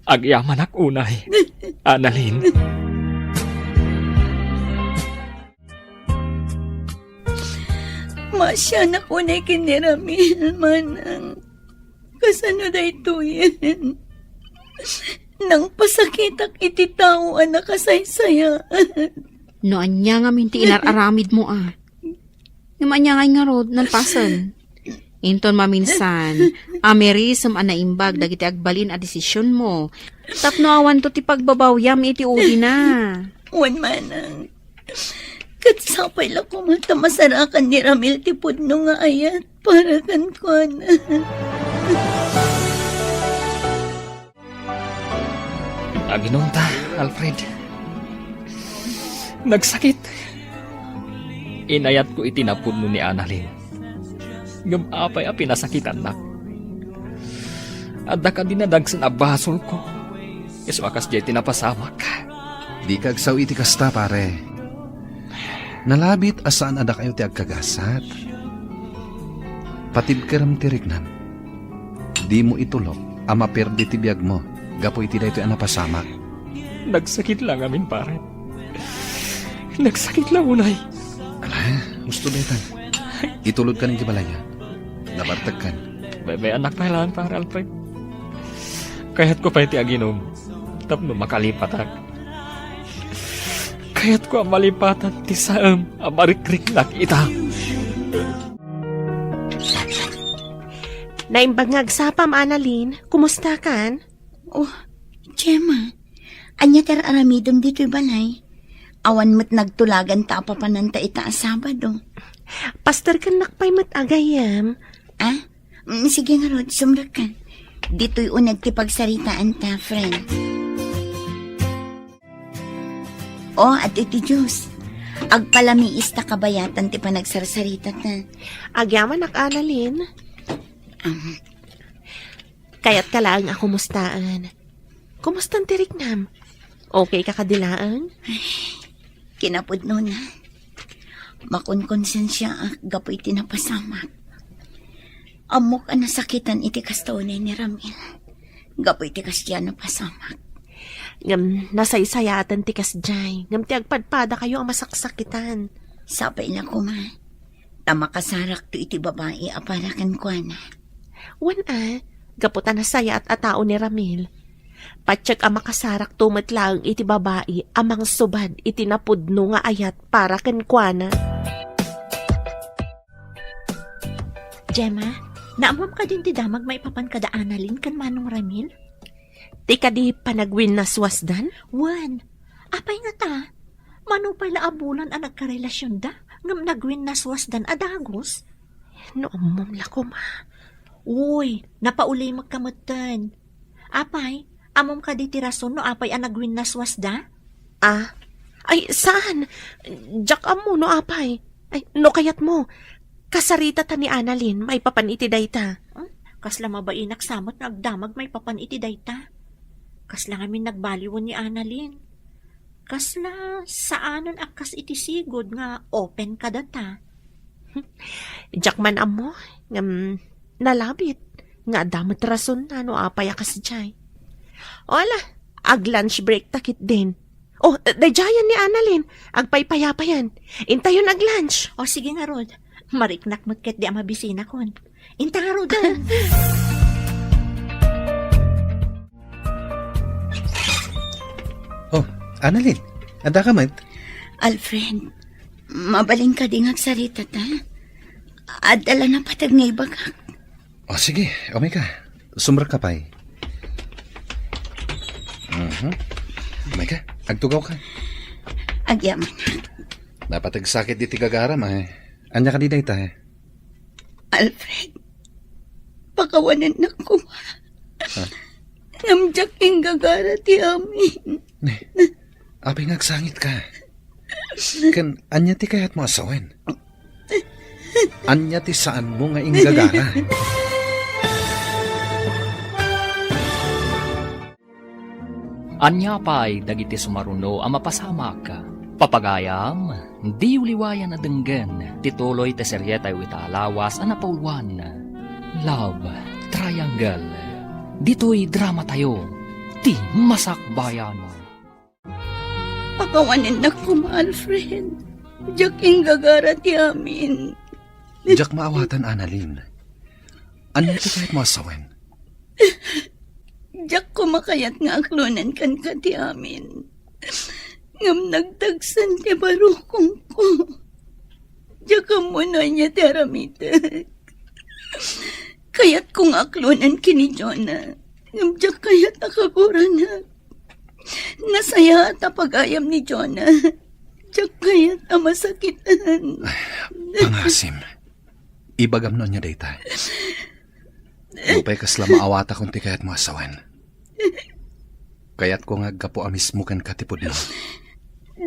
Speaker 1: Agyaman ak unay, Annalyn.
Speaker 4: Masya na ko na kiniramil manang. Kasano da ito yan? Nang pasakitak iti tao anak kasaysaya.
Speaker 7: No, anya nga minti inararamid mo Yung anya nga rod, nalpasan. Inton maminsan, amerisam anaimbag dagiti agbalin a desisyon mo. Tapno awan to ti pagbabawyam iti uli na.
Speaker 4: Wan manang. Katsapay lang kumata masarakan ni Ramil ti pudno nga ayat para kan ko na.
Speaker 1: Aginunta, Alfred. Nagsakit. Inayat ko itinapod mo ni Annalyn. Gamapay a pinasakitan nak. Adda ka dinadagsan a basol ko. Iswakas jay tinapasamak.
Speaker 2: Di kagsaw iti kasta, pare. Nalabit asaan ada kayo ti agkagasat. Patib karam ti rignan. Di mo itulok, ama perdi ti biyag mo. Gapo iti dayto ang napasamak.
Speaker 1: Nagsakit lang amin, pare. Nagsakit lang unay.
Speaker 2: Ala, gusto daytan. Itulod ka ng balaya. Nabartag kan.
Speaker 1: May anak pa lang, pare Alfred. Kaya't ko pa iti aginom. Tapno makalipatak. Kaya't ko ang malipatan ti saam ang marikrik nakita.
Speaker 5: Naimbangag sapam, Annalyn. Kumusta kan?
Speaker 4: Oh, Gemma. Anya tar aramidom dito'y balay. Awan mo't nagtulagan ta papananta ita Sabado.
Speaker 5: Pastor kan nakpay matagayam.
Speaker 4: Ah? Sige nga Rod, sumra ka. Dito'y unag ti pagsaritaan ta, friend. Oh, at iti Diyos. Agpalamiis ta kabayatan ti panagsarsarita ta.
Speaker 5: Agyaman ak, Annalyn. Kaya't kalaang ako mustaan. Kumustan ti Rignam? Okay ka kadilaan?
Speaker 4: Kinapod no na. Makunkonsensya ak gapoy tinapasamak. Amok ang nasakitan iti kastonay ni Ramil. Gapoy ti kasya napasamak.
Speaker 5: Ngam nasaysayatan ti kasjay. Ngam ti agpadpada kayo ang masaksakitan.
Speaker 4: Sapay na ko ma. Tamakasarak to iti babae aparakan ko na.
Speaker 5: Wan gaputan na saya at atao ni Ramil. Patsyak ang makasarak tumatlaang iti babae amang subad iti napudno nga ayat para kenkwana.
Speaker 3: Gemma, naamam ka din ti damag maipapan kada Annalyn kan Manong Ramil?
Speaker 5: Ti kadi panagwin na swasdan?
Speaker 3: Wan, apay nga ta. Manupay la abulan ang nagkarelasyon da, ngam nagwin na swasdan adagos.
Speaker 5: No, mumla ko ma.
Speaker 3: Uy, napauli magkamatan. Apay, amom ka di ti rason no apay ang nagwin na swasda?
Speaker 5: Ay, saan? Diyak mo, no apay. Ay, no kayat mo. Kasarita ta ni Annalyn, may papaniti dayta.
Speaker 3: Kasla mabainak samot nagdamag may papaniti dayta. Kasla ngamin nagbaliwan ni Annalyn. Kasla saanan akas iti sigod nga open ka data.
Speaker 5: Diyak man amo, nalabit. Nga damot rason na no apay akas jay. Ola, ag lunch break takit din. Oh, dayayan ni Annalyn. Agpaypayapayan. Intayon ag lunch.
Speaker 3: O sige nga Rod, mariknak mo't ket di amabisina kon. Inta nga Rod.
Speaker 2: Oh, Annalyn, ada ka mat?
Speaker 4: Alfred, mabaling ka ding agsarita ta. Adala na patag ngay bagak.
Speaker 2: Oh, sige, ka. Sumra ka pa'y. Ka, agtugaw ka.
Speaker 4: Agyaman.
Speaker 2: Dapat agsakit di tigagaram Anya ka di dayta
Speaker 4: Alfred, pakawanan na ko. Namjak ing gagara ti amin.
Speaker 2: Apay ngagsangit ka. Kan, anya ti kayat mo asawen. Anya ti saan mo nga inggagara.
Speaker 1: Anya pa'y dagiti sumaruno ang mapasamak. Papagayam, di uliwayan na denggen, tituloy te seryetay witalawas ang napauluan. Love Triangle. Dito'y drama tayo, ti masakbayan.
Speaker 4: Pakawanan na ko, Alfred. Diyak ing gagara ti amin.
Speaker 2: Diyak maawatan, Annalyn. Anya ti kayat mo asawen?
Speaker 4: Diyak ko makayat nga aklunan kan ka ti amin. Ngam nagtagsan ti barukong ko. Diyak ka muna niya ti aramitek. Kayat kong aklunan kini Jonah. Ngam diyak kayat nakaguranak. Nasaya at pagayam ni Jonah. Diyak kayat masakitan.
Speaker 2: Pangasim. Ibagam no niya dayta. Lupay kasla maawata kung ti kayat mo asawan. Kayat ko nga gapo amis mo kan katipod no.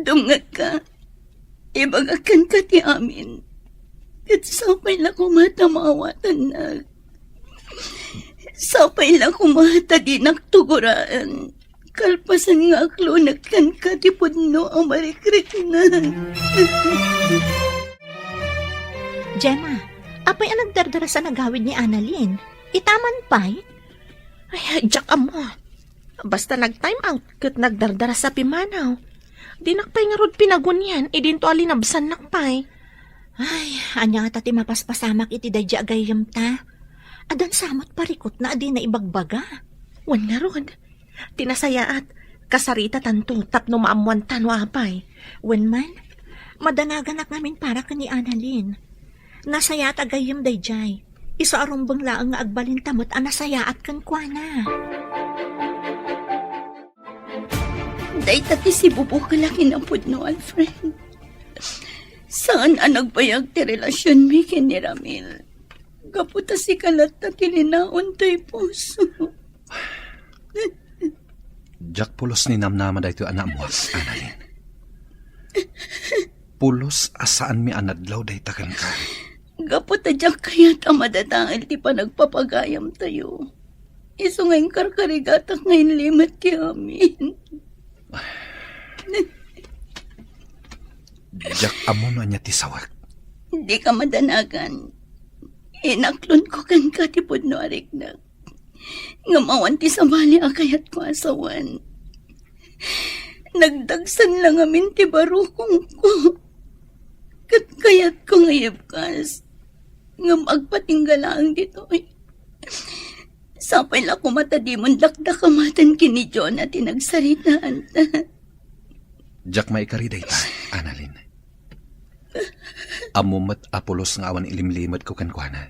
Speaker 4: Dungag ka. Ibagakan ka ti amin. At sapay lang kumata maawatan na. Sapay lang kumata di naktuguraan. Kalpasan nga aklunag kan katipod no ang marikrik na.
Speaker 3: Gemma, apay ang nagdardara sa nagawid ni Annalyn? Itaman pa'y?
Speaker 5: Ay, Jack amo. Basta nag-time out kat nagdardara sa pimanaw. Di nakpay nga rod pinagunyan, idinto alinabsan nakpay.
Speaker 3: Ay, anya nga tati mapaspasamak iti dadya agayam ta. Adan samot parikot na adi na ibagbaga.
Speaker 5: Wan nga rod. Tinasayaat, kasarita tanto, tapno maamuan tanwa apay.
Speaker 3: Wen man, madanaganak namin para ka ni Annalyn. Nasayaat agayam dayjay. Iso arumbang laang nga agbalin tamot ang nasayaat kan kuana.
Speaker 4: Day tati si Bubo kalaki na pud no, Alfred. Saan ang nagbayag ti relasyon mi ken ni Ramil? Kaputa si kalat na tilinaon to'y puso.
Speaker 2: Jack pulos ni namnama da ito anak mo, Annalyn. Pulos asaan mi anadlaw da itakan ka.
Speaker 4: Kaputa Jack kaya't ang madadaal ti pa nagpapagayam tayo. Iso ngayong karkarigatak ngayon limat ki amin.
Speaker 2: Jack amo na niya ti sawak.
Speaker 4: Hindi ka madanagan. Inaklon ko kan katipod no arik na. Ngamawan ti sabali akayat ko asawan. Nagdagsan lang amin ti barukong ko. Kayat ko ngayabkas. Ngam agpatinggalaan dito eh. Sapay la ko matadimon dakdakamatan kini John at tinagsaritaan ta.
Speaker 2: Jack maikariday ta, Annalyn. Amumat apulos nga awan ilimlimad ko kan kuana.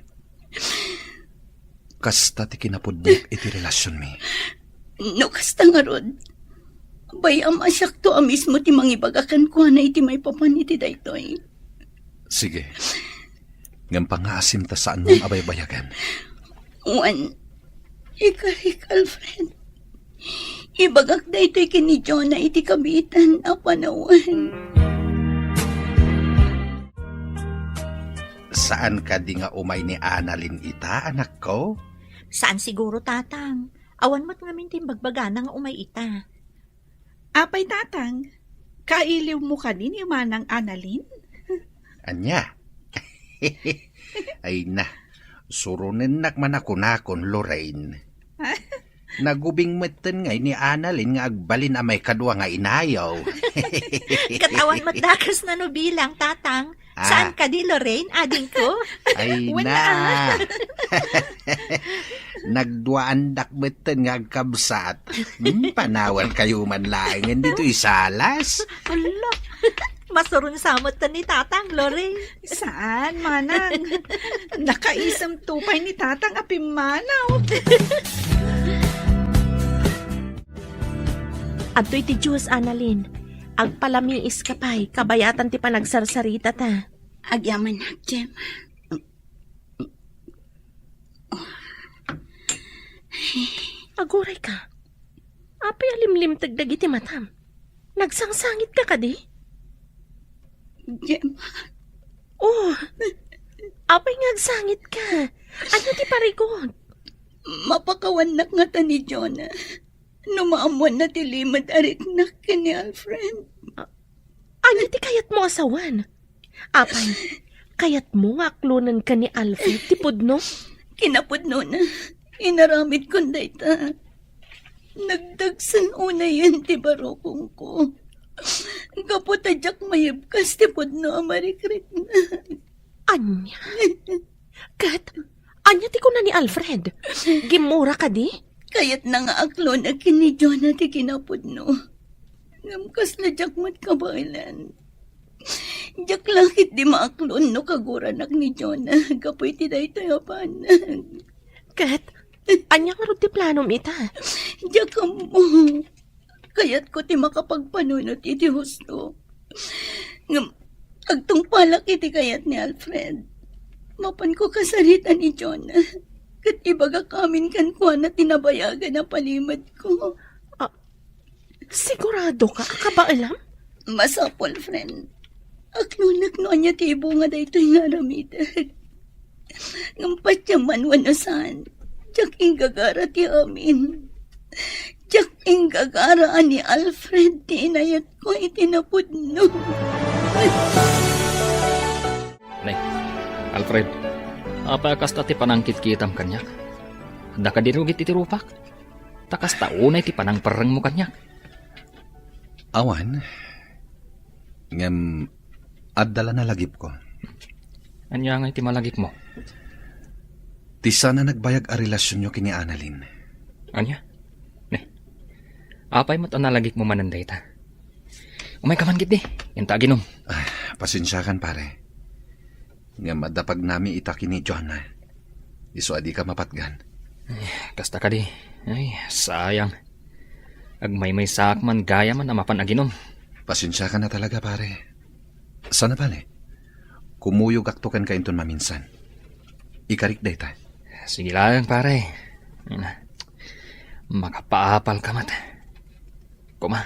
Speaker 2: Kasta ti kinapudnik iti relasyon mi.
Speaker 4: No kasta nga rod. Bayam asyak to mismo ti mangibagakan kuana iti may papan iti daytoy.
Speaker 2: Sige. Ngam pangaasim ta saan mong abay bayagan.
Speaker 4: Juan, ikarik Alfred. Ibagak daytoy kini John na iti kabitan a panawan.
Speaker 2: Saan ka di nga umay ni Annalyn ita, anak ko?
Speaker 3: Saan siguro tatang? Awan mo't ngamin timbagbaga nga umay ita.
Speaker 6: Apay tatang, kailiw mo ka din yung manang Annalyn?
Speaker 2: Anya? Ay na, surunin nakman ako nakon, Lorraine. Nagubing meten ngay ni Annalyn nga agbalin amay kadwa nga inayaw.
Speaker 3: Katawan mo't dakas na no bilang tatang. Saan ka di, Lorraine, ading ko?
Speaker 2: Ay na. Nagduaan dakbeten nga agkabsat. Panawan kayo man laing dito isalas.
Speaker 3: Hala, masurun samot ta ni tatang, Lorraine.
Speaker 6: Saan, manang? Nakaisang tupay ni tatang apimanaw.
Speaker 5: Adto'y ti Diyos, Annalyn. Agpalamiis ka pa'y, kabayatan ti panagsarsarita ta.
Speaker 4: Agyaman na, Jem.
Speaker 5: Aguray ka. Apay alimlim tagdagi ti matam. Nagsangsangit ka kadi?
Speaker 4: Jem,
Speaker 5: Oh, apay ngagsangit ka. Ano ti parikot?
Speaker 4: mapakawanak nga ta ni Jonah. Numaamuan na tilimad arik na ni Alfred.
Speaker 5: Ano ti kayat mo asawan? Apay, kayat mo nga aklunan ka ni Alfred, tipod no?
Speaker 4: Kinapudno na. Inaramid kong dayta. Nagdagsan una yan ti barokong ko. Kaputadyak mayabkas ti pudno amarikrit na.
Speaker 5: Anya? Kat, anya ti ko na ni Alfred? Gimura ka di?
Speaker 4: Kayat na nga aklo na kini Jonah ti kinapudno. Ngamkas na jak mat kabailan. Jak lakit di maaklon no kaguranak ni Jonah. Kapoy ti daytoy apanan.
Speaker 5: Kat, anya nga rin ti planom ita?
Speaker 4: Jak mo. Kayat ko ti makapagpanunot iti husto. Ngam, agtong palak iti kayat ni Alfred. Mapan ko kasarita ni Jonah. Kat ibaga kamin kan kuha na tinabayagan na palimad ko.
Speaker 5: Sigurado ka? Aka ba alam?
Speaker 4: Masapol, friend. Aknunak no anya tibo nga dayto nga ramidan. Ngampat siya manwanasan. Tsak inggagara ti amin. Tsak inggagara ni Alfred ti inayat ko itinapudno.
Speaker 1: Nay, Alfred, apa kasta ti panangkit kitam kanyak? Handa ka dirugit iti rupak? Takas taunay ti panang pereng mo kanyak.
Speaker 2: Awan, ngem, adala na lagip ko.
Speaker 1: Anya nga iti malagip mo?
Speaker 2: Ti sana nagbayag a relasyon nyo kini Annalyn.
Speaker 1: Anya? Ne, apay mo't analagip mo mananday ta. Umay ka man gid di, inta ginom.
Speaker 2: Pasensya kan pare. Ngem, adapag nami itaki ni Joanna. Iso adi ka mapatgan.
Speaker 1: Kasta ka di, ay sayang. Agmay sakman gaya man na mapan aginom.
Speaker 2: Pasensya ka na talaga pare. Sana pale, kumuyog aktukan ka inton maminsan. Ikarik day ta.
Speaker 1: Sige lang pare. Ayun na. Makapaapal ka mat. Kuma,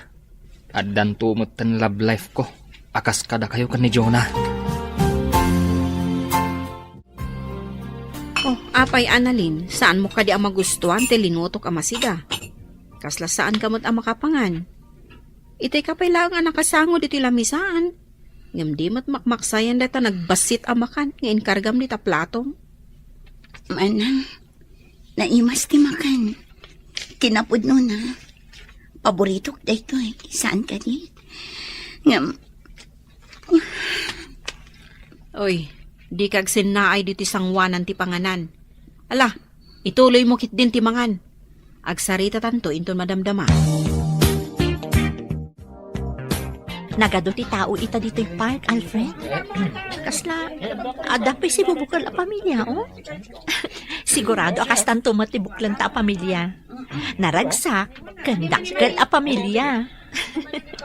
Speaker 1: adan tumot tan love life ko. Akas kada kayo kan ni Jonah.
Speaker 7: Oh, apay Annalyn, saan mo ka di ang magustuhan te linutok ang masida? Kasla saan kamot ang makapangan? Itay ka pala nga nakasangod iti lamisaan. Ngam di mat makmaksayan data nagbasit ang makan, ngayon kargam dita platong.
Speaker 4: Manang, naimas ti makan. Tinapudno na. Paborito ko dayto eh. Saan ka di? Ngam,
Speaker 7: Oy, di kag sinaay diti sangwanan ti panganan. Ala, ituloy mo kit din ti mangan. Agsarita tanto inton madamdama.
Speaker 3: Nagado ti tao ita dito'y park, Alfred. Kasla, adapay si bubukal a pamilya, oh. Sigurado akas tanto matibuklan ta a pamilya. Naragsak, kandakkel a pamilya.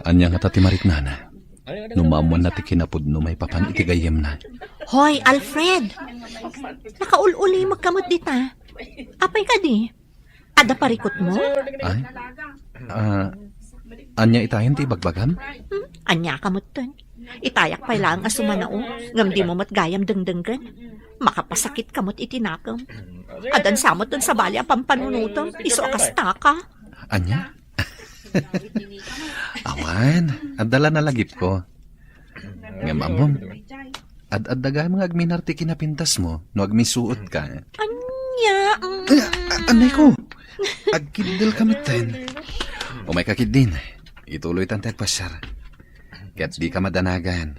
Speaker 2: Anya nga tati mariknana. Numamuan na ti kinapudno may papan itigayem na.
Speaker 3: Hoy, Alfred! Nakaululi magkamot dita. Apay ka di? Ada parikot mo?
Speaker 2: Ay? Anya itahin ti bagbagam?
Speaker 3: Anya kamot ton. Itayak pa lang asumanao. Ngam di mo matgayam dengdenggan. Makapasakit kamot itinakam. Adan samot dun sa bali ang pampanunutom. Iso akasta ka.
Speaker 2: Anya? Awan, adala na lagip ko. Nga mamom, ad-adaga mga agminar ti kinapintas mo, no agmisuot ka.
Speaker 3: Anya?
Speaker 2: Anay ko, agkidil kami ten. Umay kakid din, ituloy tan pasyar. Kaya't di ka madanagan.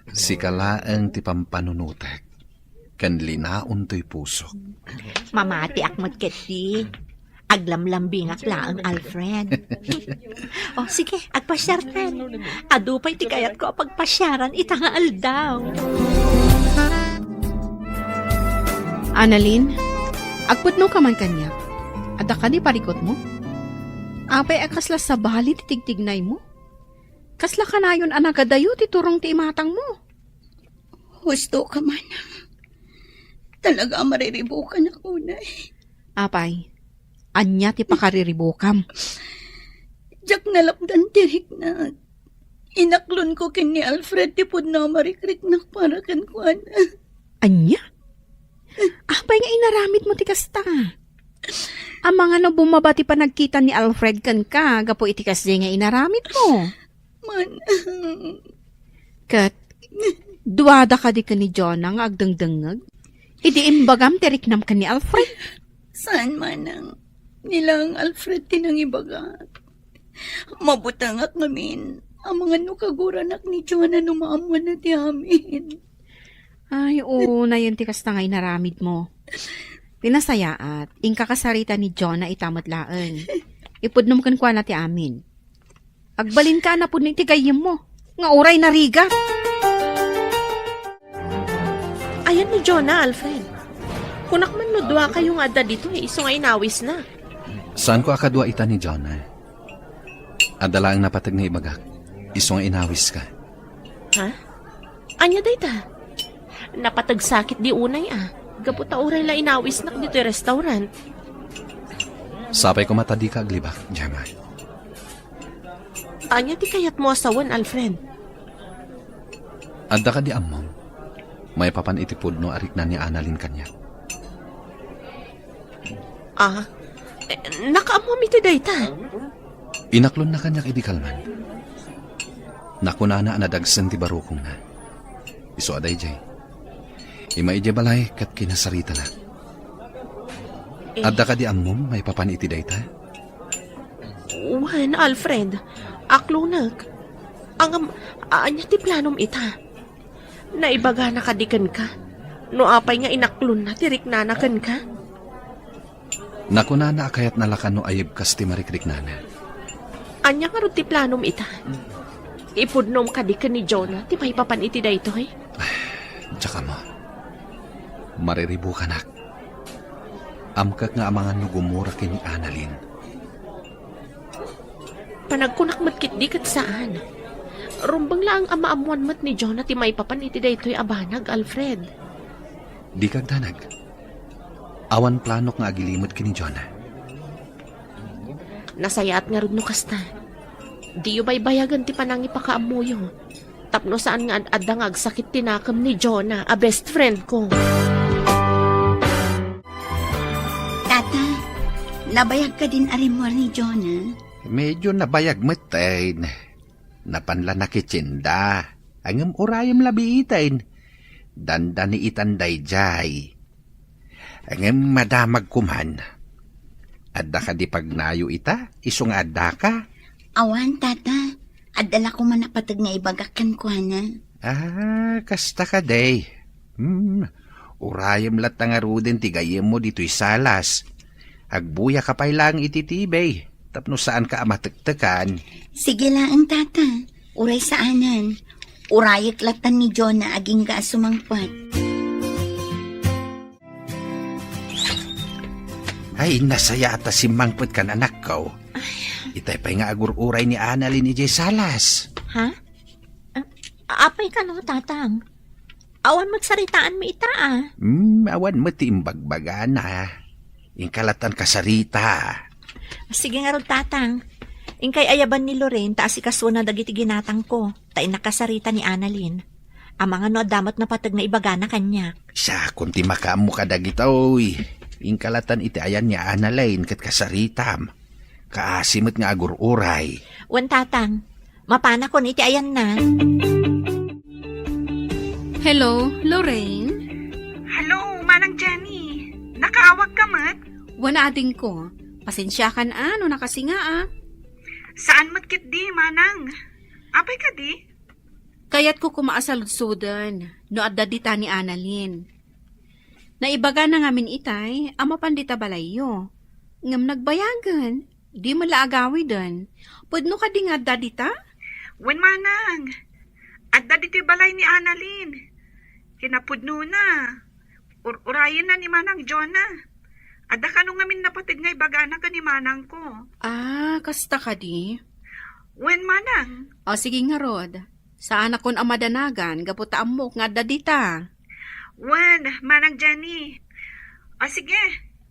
Speaker 2: Si kalaang ti pampanunutek, kan linaon to'y pusok.
Speaker 3: Mamati akmat keti. Aglamlambing laang Alfred. O sige, agpasyartan. Adupay ti kayat ko pagpasyaran itangaal daw.
Speaker 7: Annalyn, agputno ka man kanya. Ada ka di parikot mo? Apay akasla sa bali ti tigtignay mo? Kasla ka na yun anagadayo ti turong ti imatang mo.
Speaker 4: husto ka manang. Talaga mariribukan ako na eh.
Speaker 7: Apay, anya ti pakariribukam.
Speaker 4: Diyak nalapdan tirik na. Inaklon ko kin ni Alfred tipod na marikrik na para kan kuan.
Speaker 7: Anya? Apay nga inaramit mo ti kasta. Ang mga no bumabati pa nagkita ni Alfred kan ka, gapo iti kasi nga inaramit mo.
Speaker 4: Manang.
Speaker 7: Kat, duwada ka di ka ni Jonah nga agdangdangag. Idi imbagam tiriknam ka ni Alfred.
Speaker 4: Saan manang? Nilang Alfred tinang ibagat. Mabutangak ngamin. Ang mga nukaguranak ni Joanna numamuan na ti amin.
Speaker 7: Ay, oo, na yun ti kasta nga inaramid mo. Pinasayaat, inkakasarita ni Jonah itamatlaan. Ipudnom kan kwa na ti amin. Agbalin ka na po ni tigayim mo. Nga oray na riga.
Speaker 5: Ayan ni Jonah, Alfred. Kunak man no dua kayong adda dito iso nga inawis na.
Speaker 2: Saan ko akadwa ita ni Jonah? Adala ang napatag na ibagak. Isong inawis ka.
Speaker 5: Ha? Anya dayta? Napatagsakit di unay ah. Gaputa oray la inawis nak dito yung restaurant.
Speaker 2: Sapay ko matadi ka aglibak, Gemma.
Speaker 5: Anya ti kayat mo asawan, Alfred.
Speaker 2: Adda ka di amom. May papan itipod no arik na ni Annalyn kanya.
Speaker 5: Nakaamom iti dayta.
Speaker 2: Inaklon na kanya idikalman. Nakunana anadagsan ti barukong na. Iso aday jay. Ima ije balay kat kinasarita na. Adda ka di amom may papan iti dayta.
Speaker 5: Wan, Alfred. Aklunak. Anya ti planom ita. Naibaga na kadikan ka. No apay nga inaklon na, tirik nanakan ka.
Speaker 2: Nakunana akayat nalakan no ayib kas ti marikrik nana.
Speaker 5: Anya nga ron ti planom ita. Ipudnom kadikan ni Jonah, ti may papan iti daytoy.
Speaker 2: Tsaka mo. Mariribu ka nak. Amkak nga amangan no gumura kini Annalyn.
Speaker 5: Panagkunak matkit di kat saan. Rumbang lang ang maamuan mat ni Jonah, ti may papan iti daytoy abanag, Alfred.
Speaker 2: Di kag danag. Awan planok nga agilimod kini Jonah.
Speaker 5: Nasayaat nga rin no kasta. Di yu baybayagan ti panangi pakaamuyo. Tapno saan nga adda nga agsakit tinakam ni Jonah, a best friend ko.
Speaker 4: Tata, nabayag ka din arimor ni Jonah.
Speaker 2: Medyo nabayag matain. Napanla na kitsinda. Angam urayam labiitain. Danda ni itanday jay. Angam madamag kuman. Adda ka di pagnayo ita? Isong adda ka?
Speaker 4: Awan, tata. Adala ko man napatag nga ibagakan ko, na.
Speaker 2: Kasta ka day. Urayam lat nga ruden tigayem mo dito'y salas. Agbuya ka pa'y lang ititibay. Tapno saan ka amatektekan.
Speaker 4: Sige lang, tata. Uray saanan. Urayak latan ni Jonah aging ka sumangpat.
Speaker 2: Ay, nasaya ata si Mangput kan anak ko. Itay pa'y nga agur-uray ni Annalyn ni Jay Salas.
Speaker 3: Ha? Apay ka no, tatang. Awan magsaritaan mo ita,
Speaker 2: Awan mo tiimbagbaga na. Inkalatan kasarita.
Speaker 3: Sige nga ron, tatang. Ingkay ayaban ni Lorraine, taas ikaso na dagiti ginatang ko. Tain nakasarita ni Annalyn. Ang mga no damat na patag na ibaga na kanya.
Speaker 2: Siya, kunti makamu ka dagitoy. Inkalatan iti ayan niya Annalyn kat kasaritam. Kaasimot nga agur-uray.
Speaker 3: Wan, tatang. Mapana ko iti ayan na.
Speaker 7: Hello, Lorraine?
Speaker 6: Hello, Manang Jenny. Nakaawag ka mat?
Speaker 7: Wana ading ko. Pasensya kan ano nakasinga
Speaker 6: Saan matkit di, Manang? Apay ka di?
Speaker 7: Kayat ko kumaasaludsudan, no adda dita ni Annalyn. Naibaga na ngamin itay, ama pandita balayo. Ngam nagbayagan, di malaagawi dan. Pudno ka di nga adda dita?
Speaker 6: Wen, Manang. Adda diti balay ni Annalyn. Kinapudno na. Urayan na ni Manang Jonah. Adda ka nung ngamin napatid nga ibagana ka ni Manang ko.
Speaker 7: Kasta ka di?
Speaker 6: Wen, Manang?
Speaker 7: O sige nga Rod, saan akon amadanagan, gaputa amok nga adda dita.
Speaker 6: Wen, Manang Jenny. O sige,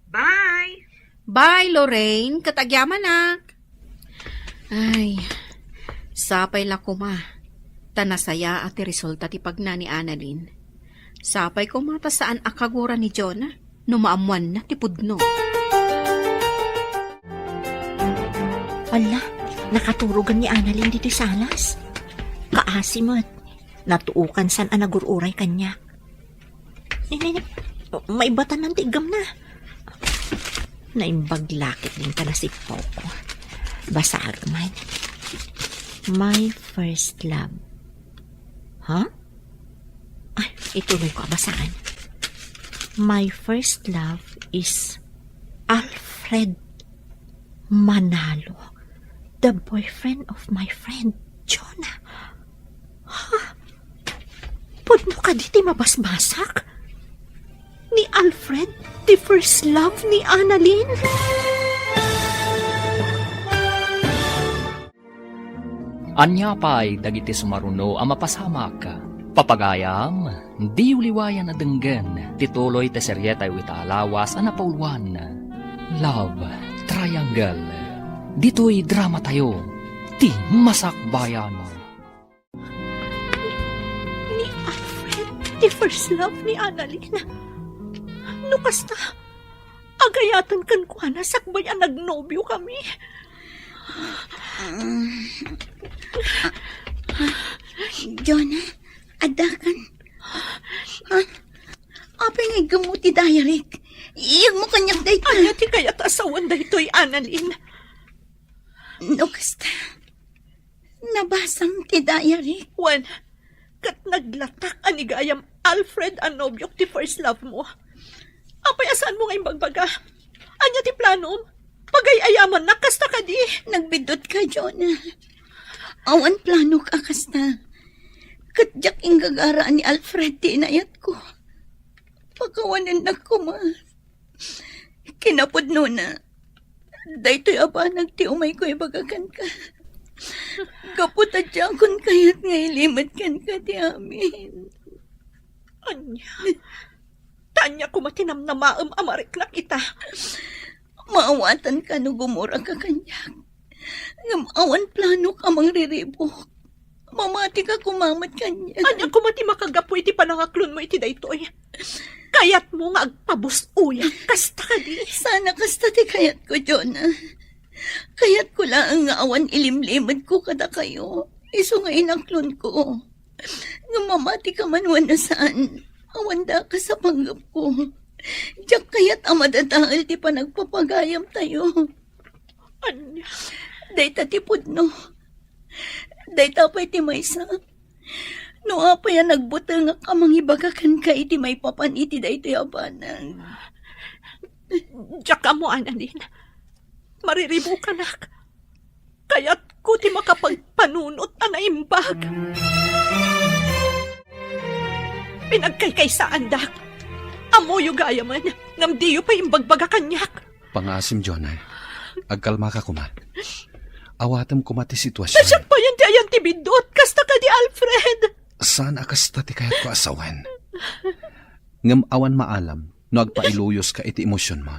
Speaker 6: bye.
Speaker 7: Bye, Lorraine. Katagyaman nak. Ay, sapay la kuma. Tanasaya at resulta ti pagna ni Annalyn. Sapay ko mata saan akagura ni Jonah. Numaamuan na ti pudno.
Speaker 3: Ala, nakaturugan ni Annalyn dito salas. Kaasimot. Natuukan san anagururay kanya. May batan ng tigam na. Naimbaglakit din ka na si Poco. Basag man. My first love. Ha? Ay, ituloy ko basaan. My first love is Alfred Manalo, the boyfriend of my friend Jonah. Ha? Pud mo ka diti mabasbasak? Ni Alfred, the first love ni Annalyn?
Speaker 1: Anya pa'y dagiti sumaruno ang mapasamak ka. Papagayam, di uliwayan na denggan, tituloy te seryeta italawas na napauluan. Love Triangle. Dito'y drama tayo, ti masakbayan.
Speaker 3: Ni Alfred, the first love ni Annalyn. Nukas na, agayatan kan ko na sakbay ang nagnobyo kami.
Speaker 4: Jonah, adakan. Apay nga gamuti dayarik. Iyag mo kanyak day ka.
Speaker 3: Anya ti kaya't asawan da ito'y Annalyn.
Speaker 4: No, kasta. Nabasam ti dayarik.
Speaker 3: Juan, kat naglatak anigayam Alfred ang nobyok ti first love mo. Apay asaan mo ngayong bagbaga? Anya ti planom? Pagay-ayaman na kasta ka di.
Speaker 4: Nagbidot ka, Jonah. Awan plano ka, kasta. Katjak ing gagaraan ni Alfred ti inayat ko. Pagkawanan na ko, ma. Kinapod no na. Daytoy aba nagti umay ko ibagakan ka. Kaputa dyan kun kayat nga ilimat kan ka ti amin.
Speaker 3: Anya, tanya ko matinam na maam amariknak ita.
Speaker 4: Maawatan ka no gumura ka kanyak. Ngamawan plano ka mang riribok. Mamati ka kumamat kanyak.
Speaker 3: Anya ko mati makagapoy ti panangaklon mo iti daytoy. Kayat mo nga agpabus uyak kasta ka di.
Speaker 4: Sana kasta ti kayat ko, Jonah. Kayat ko lang nga awan ilimlimad ko kada kayo. Iso nga inaklon ko. Nga mamati ka man wan na saan. Awan da ka sa panggap ko. Diyak kayat amadadahal ti panagpapagayam tayo.
Speaker 3: Anya,
Speaker 4: Dayta ti pudno. Dayta pa'y ti maysa. No apay ang nagbutang nga kamangibagakan ka iti may papan iti daytoy abanan.
Speaker 3: diyak ka mo Annalyn. Mariribo ka nak. Kayat ko ti makapagpanunot anaimbag. Pinagkaykaysaan dak. Amoyo gayaman, ngam diyo pa imbagbaga kanyak.
Speaker 2: Pangasim, Jonah. Agkalma ka kuma. Awatam kuma ti sitwasyon.
Speaker 3: Nasyak pa yan di ayan ti bidot, kasta ka di Alfred.
Speaker 2: Saan akasta ti kayat ko asawan? Ngam awan maalam, no agpailuyos ka iti emosyon mo.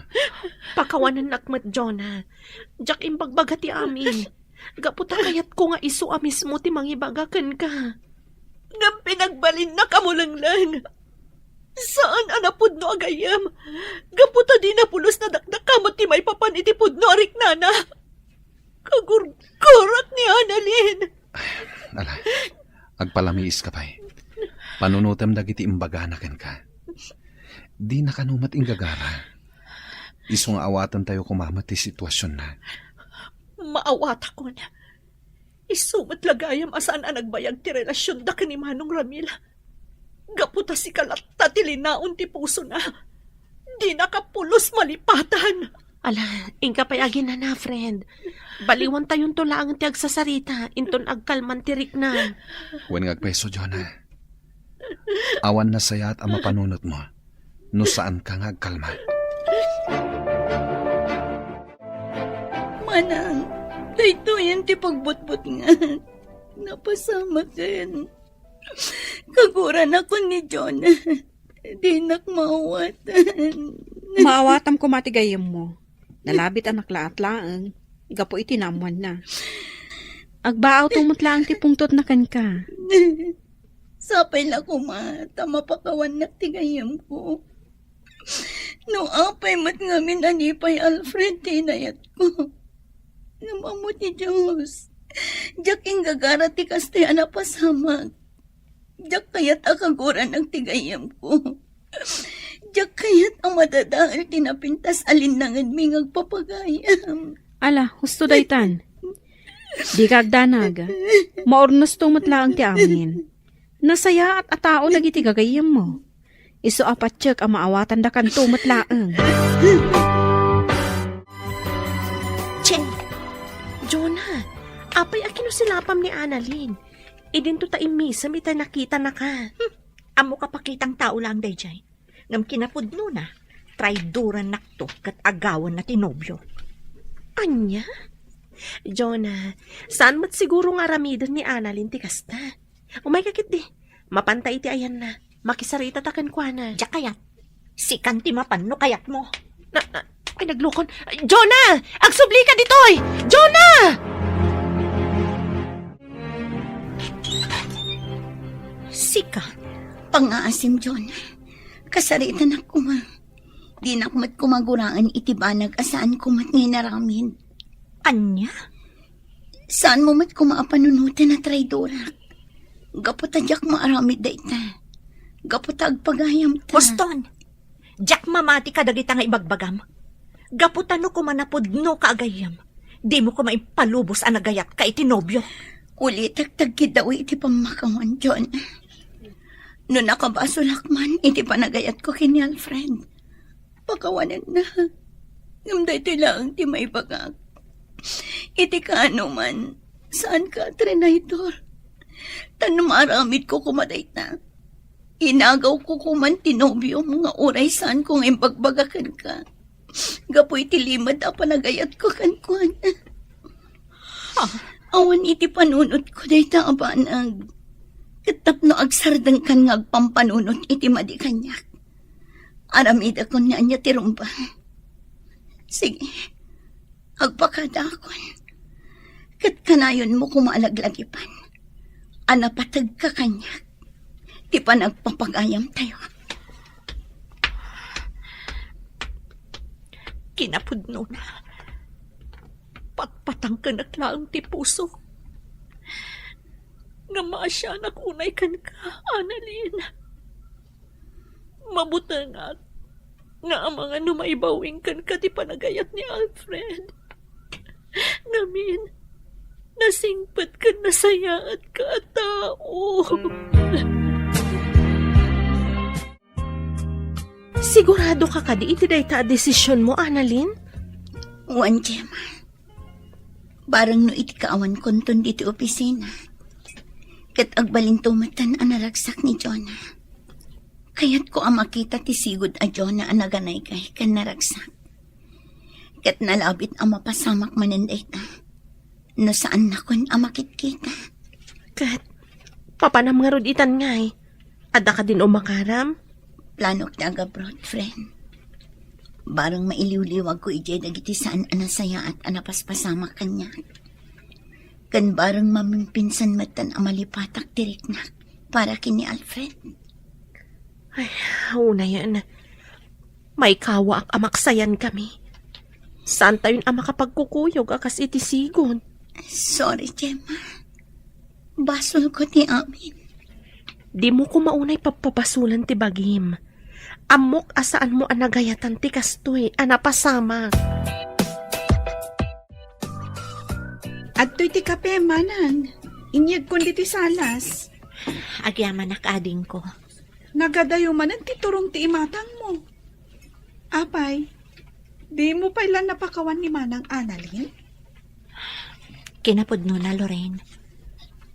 Speaker 5: Pakawanan nakmat, Jonah. Jak imbagbaga ti amin. Gaputa kayat ko nga isu mismo ti mangibagakan ka.
Speaker 3: Ngam pinagbalin na kamulanglang. Saan anapod no agayam? Gaputa di na pulos na dakdakamot ti may papan iti pudno arik nana. Kagurkurat ni Annalyn.
Speaker 2: Ala, agpalamiis ka pa'y. Panunutam dagiti imbaganakan ka. Di nakanumat ing gagara. Iso nga awatan tayo kumamat ti sitwasyon na.
Speaker 3: Maawat ako na. Isumat lagayam asaan ang nagbayag ti relasyon da ni Manong Ramila. Gaputa si kalata ti linaon ti puso na. Di nakapulos malipatan.
Speaker 5: Ala, ingka payagin na friend. Baliwan tayon to lang ti agsasarita, inton agkalman tirik na.
Speaker 2: Wen nga agpeso, Jonah. Awan na sayat ang mapanunot mo. No saan ka nga agkalma.
Speaker 4: Manang, dayto yan ti pagbutbut nga. Napasama ken. Kaguran ako ni Jonah. Di nakmaawatan.
Speaker 7: Maawatam ko matigayam mo. Nalabit anak laang. Gapo itinamuan na. Agbaaw tumutlaang ti pungtot na kan ka.
Speaker 4: Sapay la ko ma, tama pakawan na tigayam ko. No apay mat ngamin anipay Alfred tinayat ko. Namamot ni Diyos. Diyak ing gagara ti kastaya na pasamag. Diyak kayat akaguran ang tigayam ko. Diyak kayat ang madadahal tinapintas alinangan mi ngagpapagayam.
Speaker 7: Ala, husto daytan. Di kagdanag. Maornos tumutlaang ti amin. Nasaya at atao dagiti gagayam mo. Iso apatsyak ang maawatan da kan tumutlaang.
Speaker 3: Chen,
Speaker 5: Jonah, apay akino silapam ni Annalyn. Idin to taimisa mita nakita na ka.
Speaker 3: amo kapakitang tao lang dayjay. Ngam kinapudno na, traiduran nakto kat agawan na tinobyo.
Speaker 5: Anya? Jonah, saan mat siguro nga ramidon ni Annalyn ti kasta? Umay kakit di, Mapantay ti ayan na. Makisarita takan kwa na.
Speaker 3: Jak kayat. Si kanti mapanno kayat mo.
Speaker 5: Ay, naglukon. Jonah! Agsubli ka ditoy! Jonah!
Speaker 3: Sika.
Speaker 4: Pangaasim, John. Kasaritan ako ma. Di na kumat kumaguraan itibanag asaan kumat nginaramin.
Speaker 3: Anya?
Speaker 4: Saan mo mat kumaapanunutan na traidora? Gapotadyak maaramid da ita. Gapotag pagayam ta.
Speaker 3: Boston. Jak mamati ka dagita nga ibagbagam. Gaputano ko manapod no kaagayam. Di mo ko maipalubos ang nagayat ka itinobyo.
Speaker 4: Ulit tagtagkid daw iti pamakawan, John. No nakabaso lakman, iti panagayat ko kini Alfred. Pakawanan na. Ngamday tilaang ti may bagag. Iti kaano man, saan ka, Trinaitor? Tanong maramid ko kumaday na. Inagaw ko kuman tinobyo mga oray saan kong imbagbagakan ka. Gapoy tilimad a panagayat ko kankuan. Awan iti panunot ko day ta abanag. Katap no agsardang kan nga agpampanunot iti madi kanyak. Aramida ko niya niya tirumba. Sige, agpakada akon. Kat kanayon mo kumalaglagipan. Anapatag ka kanyak. Di pa nagpapagayam tayo.
Speaker 3: Kinapudno na. Patpatang ka naklaang ti puso. Nga maasya nakunay kan ka, Annalyn. Mabutangat nga ang mga numaibawing kan ka ti panagayat ni Alfred. Ngamin, nasingpat ka nasayaat ka at tao.
Speaker 5: Sigurado ka kadi iti dayta desisyon mo, Annalyn?
Speaker 4: Uwan, Gemma. Barang no iti kaawan konton diti opisina. Kat agbalin tumatan ang naragsak ni Jonah. Kaya't ko ang makita ti sigod a Jonah ang naganay kay kan naragsak. Kat nalabit ang mapasamak maninday ta. No saan na kun ang makitkita.
Speaker 5: Kat, papanam nga rod itan ngay. Ada ka din umakaram?
Speaker 4: Plano knaga broad friend. Barang mailiwliwag ko ijay dagiti saan anasaya at anapaspasamak kanya. Kan barang mamimpinsan matan amalipatak tiriknak para kini Alfred.
Speaker 5: Ay, una yan. May kawa ak amaksayan kami. Saan tayo ang makapagkukuyog akas iti sigon?
Speaker 4: Sorry, Gemma. Basol ko ti amin.
Speaker 5: Di mo ko maunay papapasulan ti bagim. Amok asaan mo anagayatan ti kastoy, anapasama.
Speaker 6: At to'y ti kape, manang. Inyag kundi ti salas.
Speaker 3: Agyaman akading ko.
Speaker 6: Nagadayo manan ti turong ti imatang mo. Apay, di mo pa ilan napakawan ni manang Annalyn?
Speaker 3: Kinapudno na, Lorraine.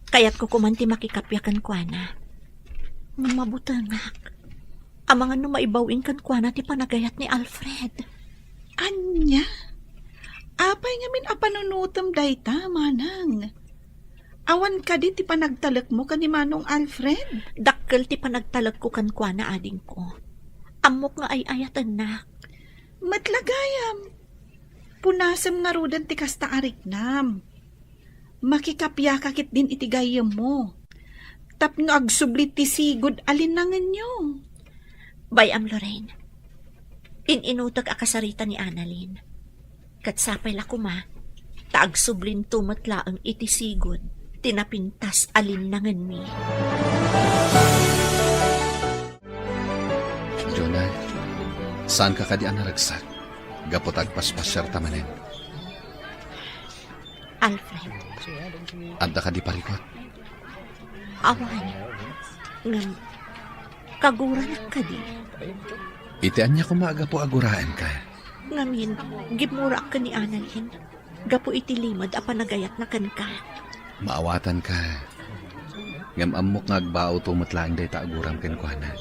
Speaker 3: Kaya't ko kumanti makikapyakan kwa na. Mamabutangak. Ang mga numaibawin kan kwa na ti panagayat ni Alfred.
Speaker 6: Anya? Apay nga min apanunutom dayta, manang. Awan ka di ti panagtalak mo ka ni Manong Alfred?
Speaker 3: Dakkel ti panagtalag ko kan kwa na ading ko. Amok nga ay ayatan na.
Speaker 6: Matlagayam. Punasam nga rudan ti kasta ariknam. Makikapya kakit din itigayam mo. Tapno agsublit ti sigod alinangan nyo.
Speaker 3: Bayam, Lorraine. Ininutag akasarita ni Annalyn. Katsapay lakuma, taag sublin tumatla ang itisigod, tinapintas alinangan mi.
Speaker 2: Jonah, saan ka kadi ang naragsak? Gapotag paspasyar tamanin.
Speaker 3: Alfred,
Speaker 2: Adda ka di parikot.
Speaker 3: awan. Ngam, kaguran ka di.
Speaker 2: Itian niya kumaga po aguraan ka.
Speaker 3: Ngamin, gimura ka ni Annalyn. Gapo itilimad a panagayat na kan ka.
Speaker 2: Maawatan ka. Ngam amok nga agbao tumatlaang day taaguram kenkwana.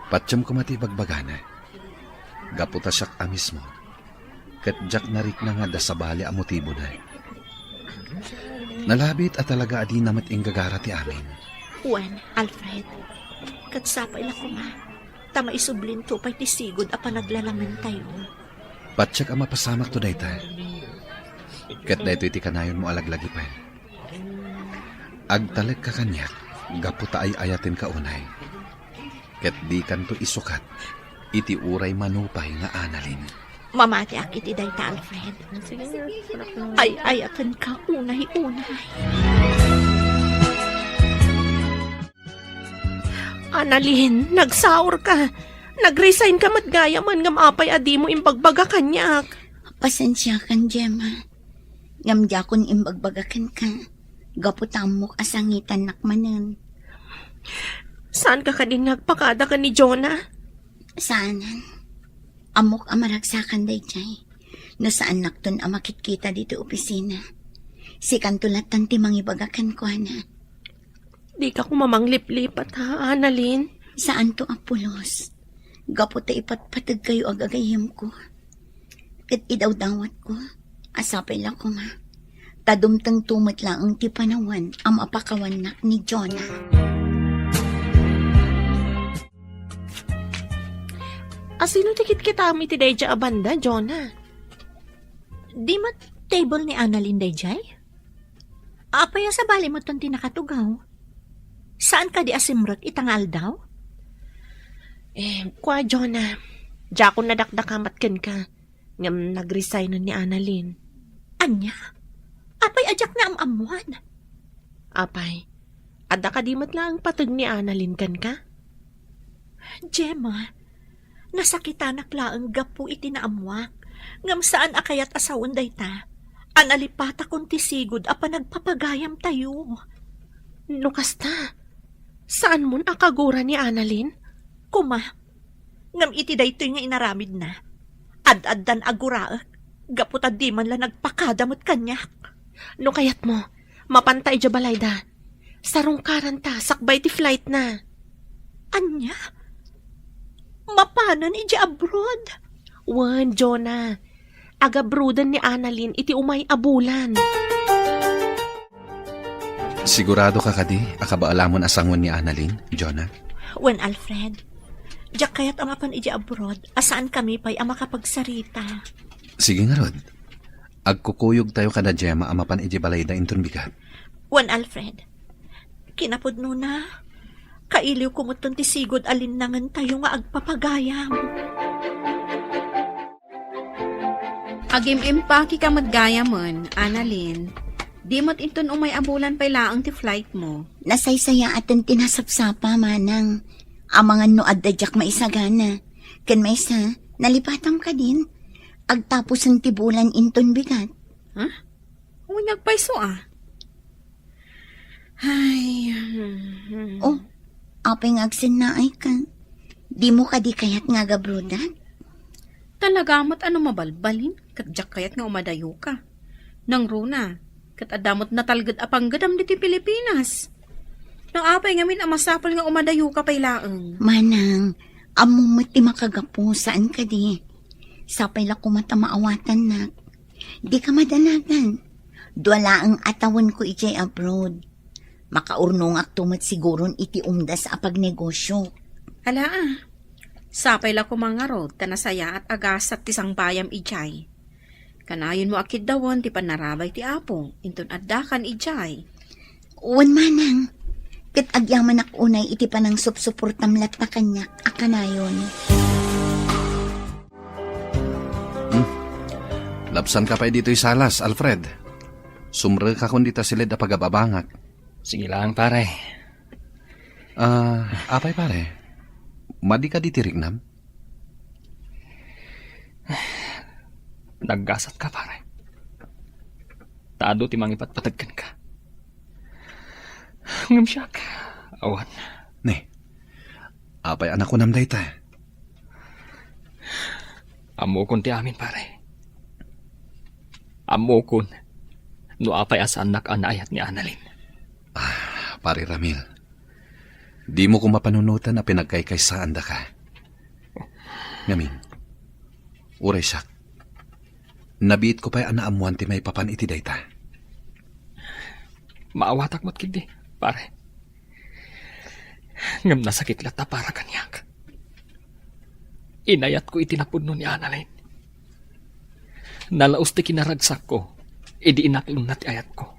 Speaker 2: Patsyam kumati bagbagana. Gaputa siyak amis mo. Kat jak narik na nga da sa bali ang motibo na. Nalabit at talaga adi namat ing gagara ti amin.
Speaker 3: Juan, Alfred. Katsapay la ko ma. Tama isublin to pa'y tisigod a panaglalaman tayo.
Speaker 2: Patsak ang mapasamak to dayta. Kat dayto iti kanayon mo alaglagi pa. Agtalag ka kanyak, gaputa ay ayatin ka unay. Kat di kanto isukat, iti uray manupay nga analin.
Speaker 3: Mamati ak iti dayta, Alfred. Ay ayakan ka unay-unay.
Speaker 5: Annalyn, nagsaur ka. Nag-resign ka matgaya man ngam apay adi mo imbagbaga kanyak.
Speaker 4: Pasensya kan, Gemma. Ngamdya kon imbagbagakan ka. Gaputam mo kasangitan nakmanan.
Speaker 5: Saan ka kadin nagpakada ka ni Jonah?
Speaker 4: Saanan? Amok amaragsakan day jay. No saan nakton amakitkita dito opisina. Si kantulatan ti mangibagakan ko na.
Speaker 5: Di ka kumamanglip-lipat ha, Annalyn?
Speaker 4: Saan to apulos? Gaputa ipatpatag kayo agagayim ko. Kat idaw-dawat ko. Asapay lang ko nga. Tadumtang tumat lang ang tipanawan ang apakawanak ni Jonah.
Speaker 5: Asino tikit kita mi ti Deja abanda, Jonah?
Speaker 3: Di mat table ni Annalyn dayjay? Apaya sa bali mo ton tinakatugaw? Saan ka di asimrot itangal daw?
Speaker 5: Kwa Jonah. Diya ko nadakdakamat ken ka. Ngam nag-resign na ni Annalyn.
Speaker 3: Anya? Apay ajak na amamuan.
Speaker 5: Apay, adda ka di matlang patag ni Annalyn kan ka?
Speaker 3: Gemma, nasakitanak laang gapu iti naamwak. Ngam saan akayat asawan dayta? Analipata kong tisigod apa nagpapagayam tayo.
Speaker 5: Nukasta, saan mo nakagura ni Annalyn?
Speaker 3: Kuma, ngam iti daytoy nga inaramid na. Ad-addan aguraak, gaputad di man la nagpakadamot kanyak.
Speaker 5: No kayat mo, mapantay dya balayda. Sarong karanta, sakbay ti flight na.
Speaker 3: Anya? Mapanan iti abroad?
Speaker 5: Wan, Jonah. Agabrudan ni Annalyn iti umay abulan.
Speaker 2: Sigurado ka kadi, akabaalamon asangon ni Annalyn, Jonah?
Speaker 3: When Alfred, diyak kayat amapan iti abroad, asaan kami pa'y amakapagsarita.
Speaker 2: Sige nga rod. Agkukuyog tayo kada Gemma amapan iji balay da inton bigat.
Speaker 3: When Alfred, kinapudno na, kailiw kumuton ti sigod alinangan tayo nga agpapagayam.
Speaker 7: Agim-impaki ka maggaya mon, Annalyn. Di mo't inton umay abulan pa'y laang ti flight mo.
Speaker 4: Nasaysaya atin tinasapsapa manang. Amangan no adadyak maisagana. Kan may isa, nalipatam ka din. Agtapos ang tibulan inton bigat.
Speaker 7: Ha? Unyag paiso ah. Ay,
Speaker 4: Oh, apay ngagsin na ay ka. Di mo ka di kayat nga gabrudan?
Speaker 7: talagamot ano mabalbalin, katjak kayat nga umadayo ka. Nang runa, kat adamot na talgad apang gadam diti Pilipinas. Nang apay ngamin amasapal nga umadayo ka pay laeng.
Speaker 4: Manang, among mati makagapo saan ka di. Sapay la kumata maawatan na. Di ka madanagan. Duwala ang atawan ko ijay abroad. Makaurnong aktumat siguron iti umdas apag negosyo.
Speaker 7: Hala sapay la kumangarod, tanasaya at agasat ti sangbayam ijay. Kanayon mo akid dawon ti panarabay ti apong, inton addakan ijay.
Speaker 4: Uwan manang, kat agyaman unay iti panang supsuportamlat na kanyak akanayon.
Speaker 2: Lapsan ka pa dito'y salas, Alfred. Sumre ka kundi ta silid a pagababangak.
Speaker 1: Sige lang, pare.
Speaker 2: Apay pare, madi ka ditirignam?
Speaker 1: Naggasat ka, pare. Taado ti mangipatpatagkan ka. Ngamsyak. Awan.
Speaker 2: Ne, apay anak ko namday ta.
Speaker 1: Amokon ti amin, pare. Amokon. No apay asaan nakanayat ni Annalyn.
Speaker 2: Pare Ramil, di mo ko mapanunutan na pinagkaykaysaan da ka. Ngamin, uray siyak. Nabiit ko pa'y anaamuan ti may papan iti dayta.
Speaker 1: Maawatak mo't kindi, pare. Ngam nasakit lata para kanyak. Inayat ko itinapudno ni Annalyn. Nalaos ti kinaragsak ko, idi inaklon na ti ayat ko.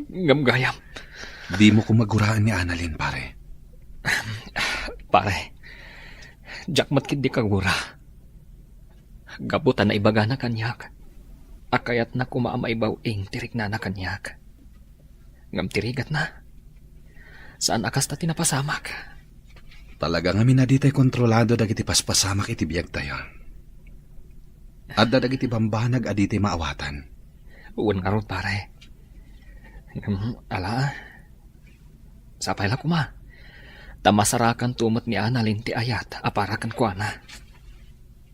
Speaker 1: Ngam gayam.
Speaker 2: Di mo ko maguraan ni Annalyn, pare.
Speaker 1: Pare, jakmat kid di kagura. Gabutan na ibaga na kanyak. Akayat na kumaamaibaw tirik na kanyak. Ngam tirigat na. Saan akas ta tinapasamak?
Speaker 2: Talaga nga minaditay kontrolado dagiti paspasamak iti biyag tayo. At dagiti bambanag aditi maawatan.
Speaker 1: Uwan nga ron, pare. Ala, sapay la kuma. Tamasarakan tumot ni Annalyn ti ayat, aparakan ko na.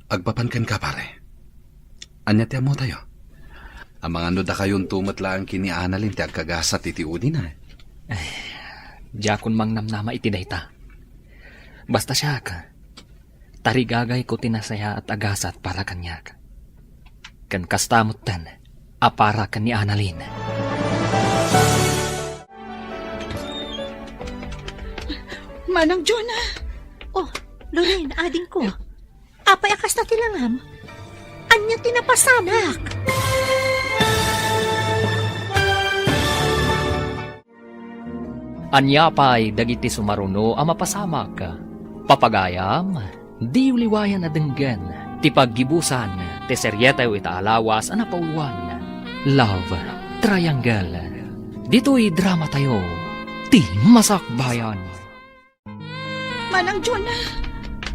Speaker 2: Agpapankan ka, pare. Anya ti amo tayo. Ang mga nuda kayon tumot lang kini Annalyn ti agkagasat iti udi na.
Speaker 1: Diyakon mang namnama iti dayta. Basta siya ka. Tarigagay ko tinasaya at agasat para kanyak. Kan kastamot tan, apara kan ni Annalyn.
Speaker 6: Manang Jonah!
Speaker 3: Oh, Lorraine, ading ko. Apay akas na tilangam. Anya tinapasamak.
Speaker 1: Anya pa'y dagiti sumaruno ang mapasamak. Papagayam, di uliwayan na denggan. Ti paggibusan, ti seryeta yu itaalawas ang napauluan. Love Triangle. Dito'y drama tayo. Ti Masakbayan.
Speaker 6: Manang Jonah!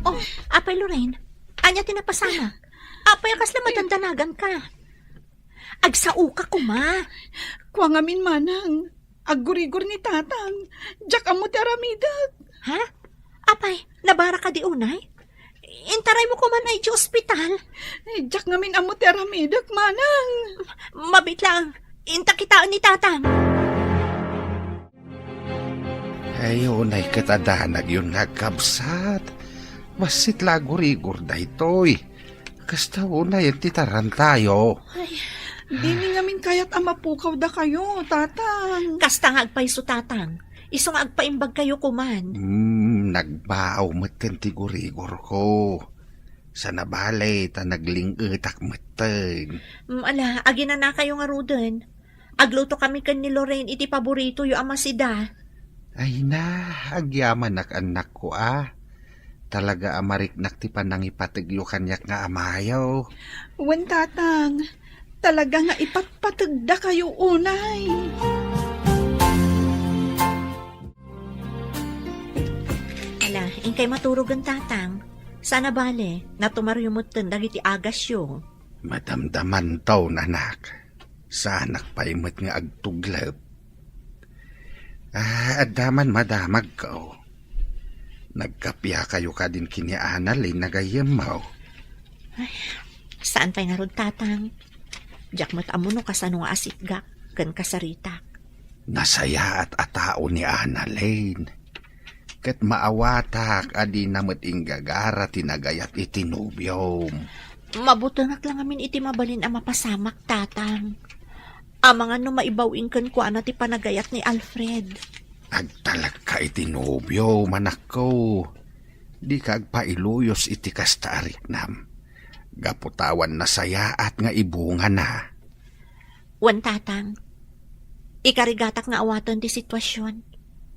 Speaker 3: Oh, apay Lorraine, anya tinapasamak. Apay akas na matandanagan ka. Agsao ka kuma.
Speaker 6: Kuwa ngamin manang. Aggurigor ni tatang. Diyak amo ti aramidat.
Speaker 3: Ha? Apay, nabara ka di unay? Intaray mo kuman ay di ospital.
Speaker 6: Diyak ngamin amo ti aramidak, manang.
Speaker 3: Mabit lang. Inta kitaan ni tatang.
Speaker 2: Ayun ay katadanag yun nagkabsat. Masit lagurigor da ito'y. Kasta unay ang titaran tayo.
Speaker 6: Dini ngamin kayat amapukaw da kayo, tatang.
Speaker 3: Kasta nga agpaiso tatang. Iso nga agpaimbag kayo kuman.
Speaker 2: Nagbaaw maten ti gurigor ko. Sa nabalay ta naglingetak maten.
Speaker 3: Ala, agina na kayo nga ruden. Agluto kami kan ni Lorraine iti paborito yu amasida.
Speaker 2: Ay na, agyaman anak ko Talaga amariknak ti panang ipatigyo kanyak nga amayaw.
Speaker 6: Wen tatang, talaga nga ipatpatagda kayo unay.
Speaker 3: Ala, ingkay maturog ang tatang. Sana bale, natumaryumutan dagiti agasyo.
Speaker 2: Madamdaman taw nanak. Sanak paimot nga agtuglap. Adaman madamag ko. Nagkapya kayo ka din kini Annalyn nagayamaw.
Speaker 3: Saan pa'y nga rod tatang? Diyak matamuno kasano nga asikgak, kan kasarita.
Speaker 2: Nasaya at atao ni Annalyn. Kat maawatak adi namat inggagara tinagayat itinubyom.
Speaker 3: Mabutangat lang amin iti mabalin ang mapasamak tatang. Amangan no maibawing kan ko ti panagayat ni Alfred.
Speaker 2: Agtalag ka itinubyo, manak ko. Di ka agpailuyos iti kasta ariknam. Gaputawan na saya at nga ibunga na.
Speaker 3: Wan tatang, ikarigatak nga awatan ti sitwasyon.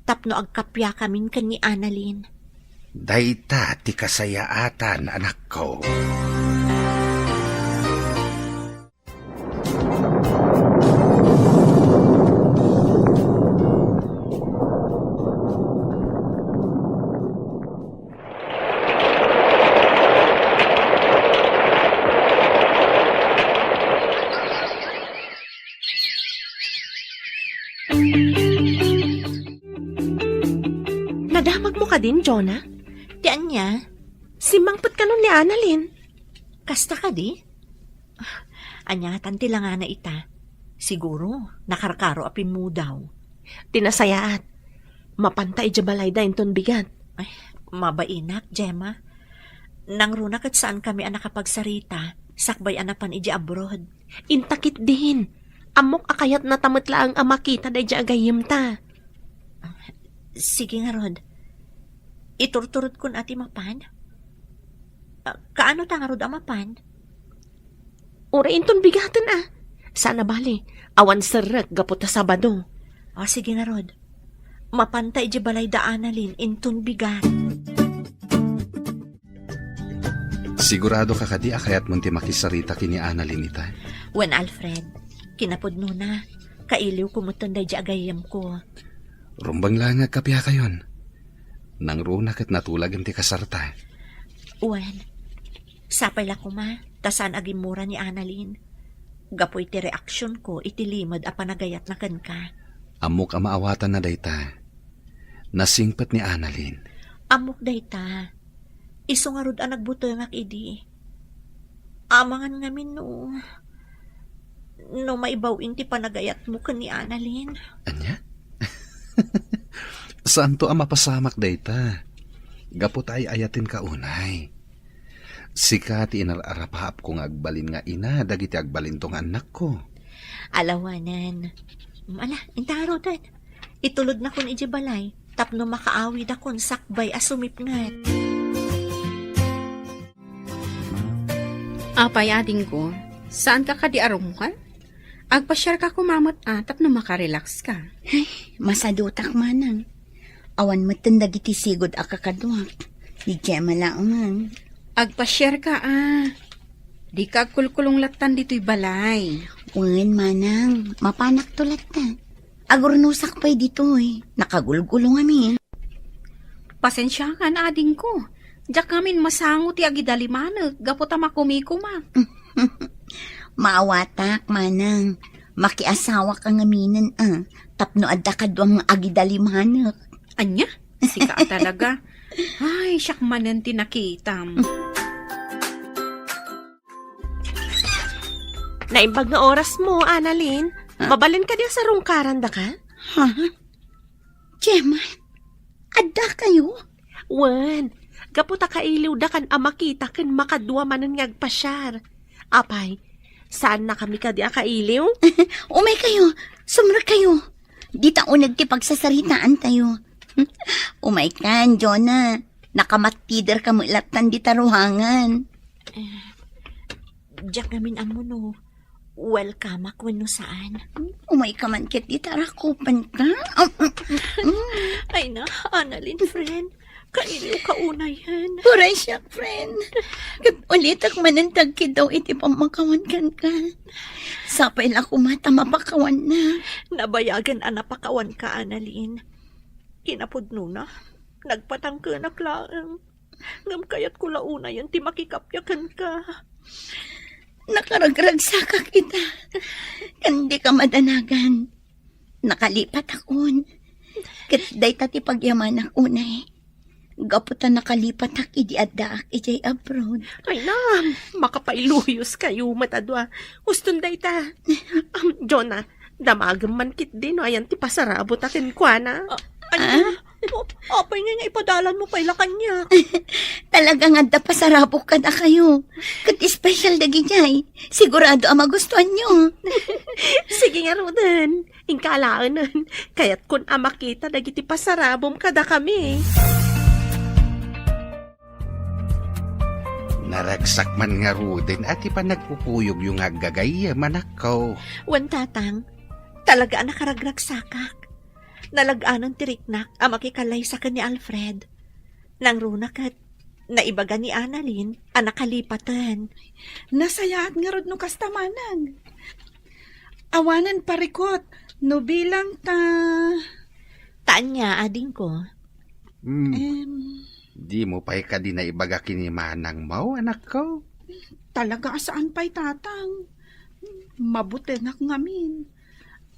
Speaker 3: Tapno agkapya kamin kan ni Annalyn.
Speaker 2: Dayta ti kasayaatan, anak ko.
Speaker 5: Nadamag mo ka din, Jonah?
Speaker 3: Tiyan niya,
Speaker 5: Simangpot ka nun ni Annalyn.
Speaker 3: kasta ka di? Anya, tanti lang nga na ita. Siguro, nakarkaro apin mo daw.
Speaker 5: Tinasayaat. Mapantay jabalay da inton bigat.
Speaker 3: Ay, mabainak, Gemma. Nang runak at saan kami ang nakapagsarita, sakbay anapan iji abroad.
Speaker 5: Intakit din. Amok akayat na tamatla ang amakita da ija agayim ta.
Speaker 3: Sige nga, Rod. Iturturot kun ati mapan. Kaano ta nga, Rod, ang mapan?
Speaker 5: Urain ton bigatan Sana bali, awan serek gaputa Sabado.
Speaker 3: Sige nga, Rod. Mapantay di balay daanalin inton bigat.
Speaker 2: Sigurado ka kadi akayat munti makisarita kini Annalyn ita.
Speaker 3: Wen Alfred, kinapudno na. Kailiw kumutunday di agayam ko.
Speaker 2: Rumbang langag kapya kayon. Nang runak at natulag ti kasarta.
Speaker 3: Wen, sapay la ko ma, tasan agimura ni Annalyn. Gapoy ti reaksyon ko iti limod a panagayat na kan ka.
Speaker 2: Amok ang maawatan na dayta. Nasingpat ni Annalyn.
Speaker 3: Amok dayta. Iso nga rod ang nagbutoy ngak idi. Amangan ngamin no. No maibawin ti panagayat mo kan ni Annalyn.
Speaker 2: Anya? Saan to ang mapasamak dayta? Gapot ay ayatin ka unay. Sikati inararapahap kong agbalin nga ina, dagiti agbalin tong anak ko.
Speaker 3: Alawanan. Ala, intarotan. Itulod na kun iji balay, tapno makaawid akon sakbay asumip ngat.
Speaker 7: Apay ading ko, saan ka kadiarumukan? Agpa-share ka kumamot tapno makarelax ka.
Speaker 4: Masadutak manang. Awan matanda giti sigod akakaduak. Di Gemma laungan.
Speaker 7: Agpa-share ka Di ka kulkulong latan dito'y balay.
Speaker 4: Ungen manang, mapanak tulat ta. Agurnusak pa'y dito Nakagulgulong amin.
Speaker 7: Pasensya ka na ading ko. Diyak kamin masangot ti agidalimanag, gaputa makumikuma.
Speaker 4: Maawatak manang. Makiasawa ka ngaminan Tapno adda kadwang agidalimanak.
Speaker 7: Anya? Sika talaga. Ay, siyak manan tinakitam.
Speaker 5: Naimbag nga oras mo, Annalyn. Mabalin ka diya sa rungkaran da ka?
Speaker 4: Ha? Gemma, adda kayo?
Speaker 5: Wen, gaputa kailiw da kan amakita kan makadwa manan ngagpasyar. Apay, saan na kami ka diya kailiw?
Speaker 4: Umay kayo, sumra kayo. Di taunag ti pagsasaritaan tayo. Umay kan, Jonah. Nakamatider ka mo ilatan di taruhangan.
Speaker 3: Diyak namin amo no. Welcome ako no saan.
Speaker 4: Umay ka man kit di tarakupan ka.
Speaker 3: Ay na, Annalyn, friend. Kailiw ka una yan.
Speaker 4: Puray siya, friend. Kat ulit ak manantag daw iti pamakawan kan ka. Sapay lang kumata mapakawan na.
Speaker 3: Nabayagan napakawan ka, Annalyn. Kinapudno na. Nagpatangka na klaang. Ngam kayat ko launa yan, ti makikapyakan ka.
Speaker 4: Nakaragragsa ka kita. Kandi ka madanagan. Nakalipat akon. Kat day tati pagyaman ako na Gaputan nakalipat ak idi adda ak ijay abroad.
Speaker 5: Ay na, makapailuyos kayo matadwa. Guston day ta. Jonah, damagam man kit din no, ayan ti pasarabot akin kwa na.
Speaker 3: Apay nga ipadalan mo pala kanya.
Speaker 4: Talagang adda pasarabok ka na kayo. Kat special dagi jay. Sigurado ang magustuhan nyo.
Speaker 5: Sige nga Rodan, ingkalaan nun. Kaya't kun amakita dagiti pasarabom kada kami.
Speaker 2: Naragsak man nga rudin at ipa nagpupuyog yung agagay manakaw.
Speaker 3: Wan tatang, talaga nakaragragsakak. Nalagaanan tiriknak ang makikalay sa ni Alfred. Nang runak at naibaga ni Annalyn ang nakalipatan.
Speaker 6: Nasayaat nga rod no kastamanan. Awanan parikot, no bilang ta...
Speaker 3: Tanya, ading ko.
Speaker 2: Di mo pa'y ka di na ibaga kinimanang mau, anak ko.
Speaker 6: Talaga saan pa'y tatang? Mabuti na ngamin.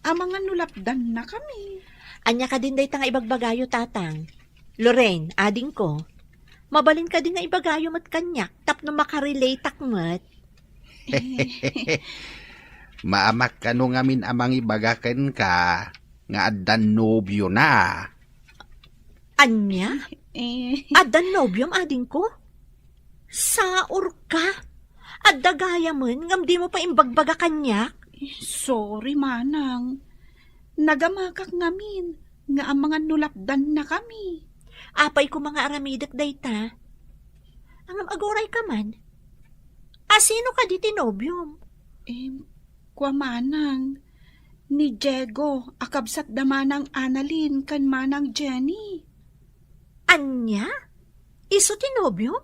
Speaker 6: Ang mga nulapdan na kami.
Speaker 3: Anya ka din day tanga ibagbagayo tatang. Lorraine, ading ko. Mabalin ka din nga ibagayo mat kanyak, tapno makarelate akmat.
Speaker 2: Maamak ka no ngamin amang ibagakan ka, nga addan nobyo na.
Speaker 3: Anya? Addan nobyom ading ko? Saor ka? Adda gaya man, ngam di mo pa imbagbaga kanyak?
Speaker 6: Sorry, manang. Nagamakak ngamin. nga ang mga nulapdan na kami.
Speaker 3: Apay ko mga aramidak dayta. Ang agoray ka man. Sino ka di tinobyom?
Speaker 6: Kwa manang, ni Diego, akabsat da manang Annalyn, kan manang Jenny.
Speaker 3: Anya? Iso tinobyom?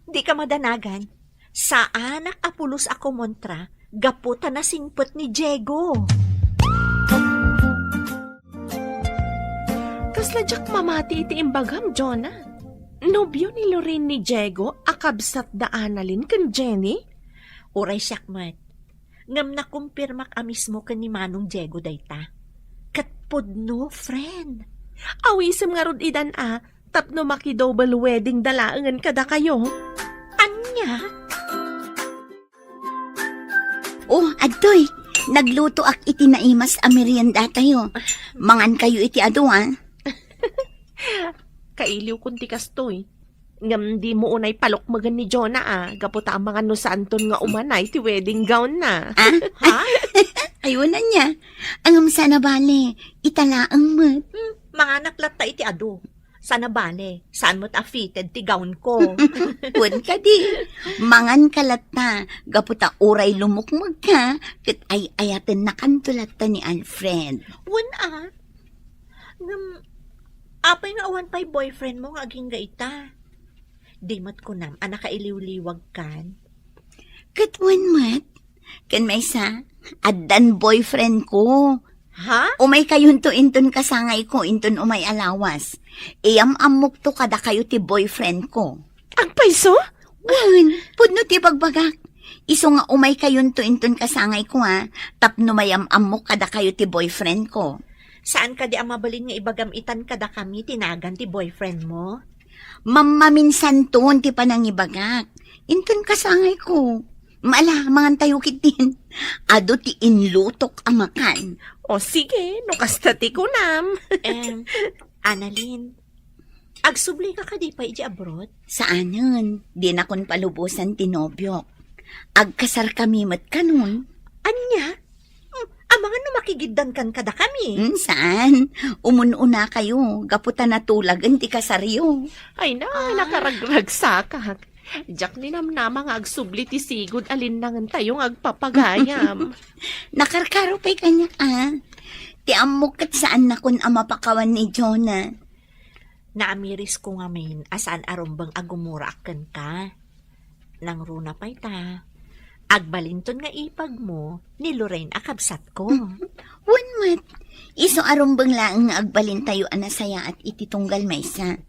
Speaker 3: Di ka madanagan. Sa anak apulos ako montra, gaputa na singpot ni Diego.
Speaker 5: Kasla jak mamati iti imbagam, Jonah. Nobyo ni Lorraine ni Diego, akabsat da Annalyn kan Jenny?
Speaker 3: Uray siyakmat. Ngam na kumpirmak mismo kan ni Manong Diego dayta. Katpod no, friend.
Speaker 5: Awisem nga rod idan tapno maki-double wedding dalaangan kada kayo.
Speaker 3: Anya?
Speaker 4: Oh, adtoy, nagluto ak iti naimas a merienda tayo. Mangan kayo iti ado,
Speaker 5: Kailiw kunti kastoy. Ngam di mo unay palokmagan ni Jonah gaputa ang mga nusanton nga umanay ti wedding gown na. Ha?
Speaker 4: Ayun na niya. Angam sana bale, italaang mo.
Speaker 3: Mga naklat ta iti ado. Sana bale, saan mo't fitted ti gown ko?
Speaker 4: Pun ka di. Mangan kalata, gaputa uray lumukmag ka, kat ay ayaten na kantulata ni Alfred.
Speaker 3: Ngam, apay nga awan pa'y boyfriend mo nga aging gaita. Di mo't ko nam, nakailiw-liwag kan.
Speaker 4: Katwan mat, kan may sa, addan boyfriend ko.
Speaker 3: Ha?
Speaker 4: Umay kayon to inton kasangay ko, inton umay alawas. Iyam amok to kada kayo ti boyfriend ko.
Speaker 5: Ang paiso?
Speaker 4: Wan, pudno ti bagbagak. Iso nga umay kayon to inton kasangay ko tapno mayam amok kada kayo ti boyfriend ko.
Speaker 3: Saan ka di ang mabalin nga ibagamitan kada kami tinagan ti boyfriend mo?
Speaker 4: Mamaminsan ton ti panangibagak. Inton kasangay ko. Maala, mangan tayo kitin. Ado ti inlutok amakan.
Speaker 5: O sige, nukastati ko nam.
Speaker 3: Annalyn, agsubli ka di pa iji abroad?
Speaker 4: Saanan? Di na kon palubusan tinobyok. Agkasar kami mat kanon.
Speaker 3: Anya? Ang mga makigiddan kan kada kami.
Speaker 4: Saan? Umununa kayo. Gaputa na tulagan ti kasaryo.
Speaker 5: Ay na, nakaragragsakak. Diyak ni namnama nga agsubli ti sigod alinangan tayong agpapagayam.
Speaker 4: Nakarkaro pa'y kanya Ti amok kat saan na kun amapakawan ni Jonah.
Speaker 3: Naamiris ko nga main asaan arumbang agumura akan ka. Nang runa pa'y ta. Agbalinton nga ipag mo ni Lorraine akabsat ko.
Speaker 4: Wanmat, iso arumbang laang nga agbalin tayo anasaya at ititunggal maysa.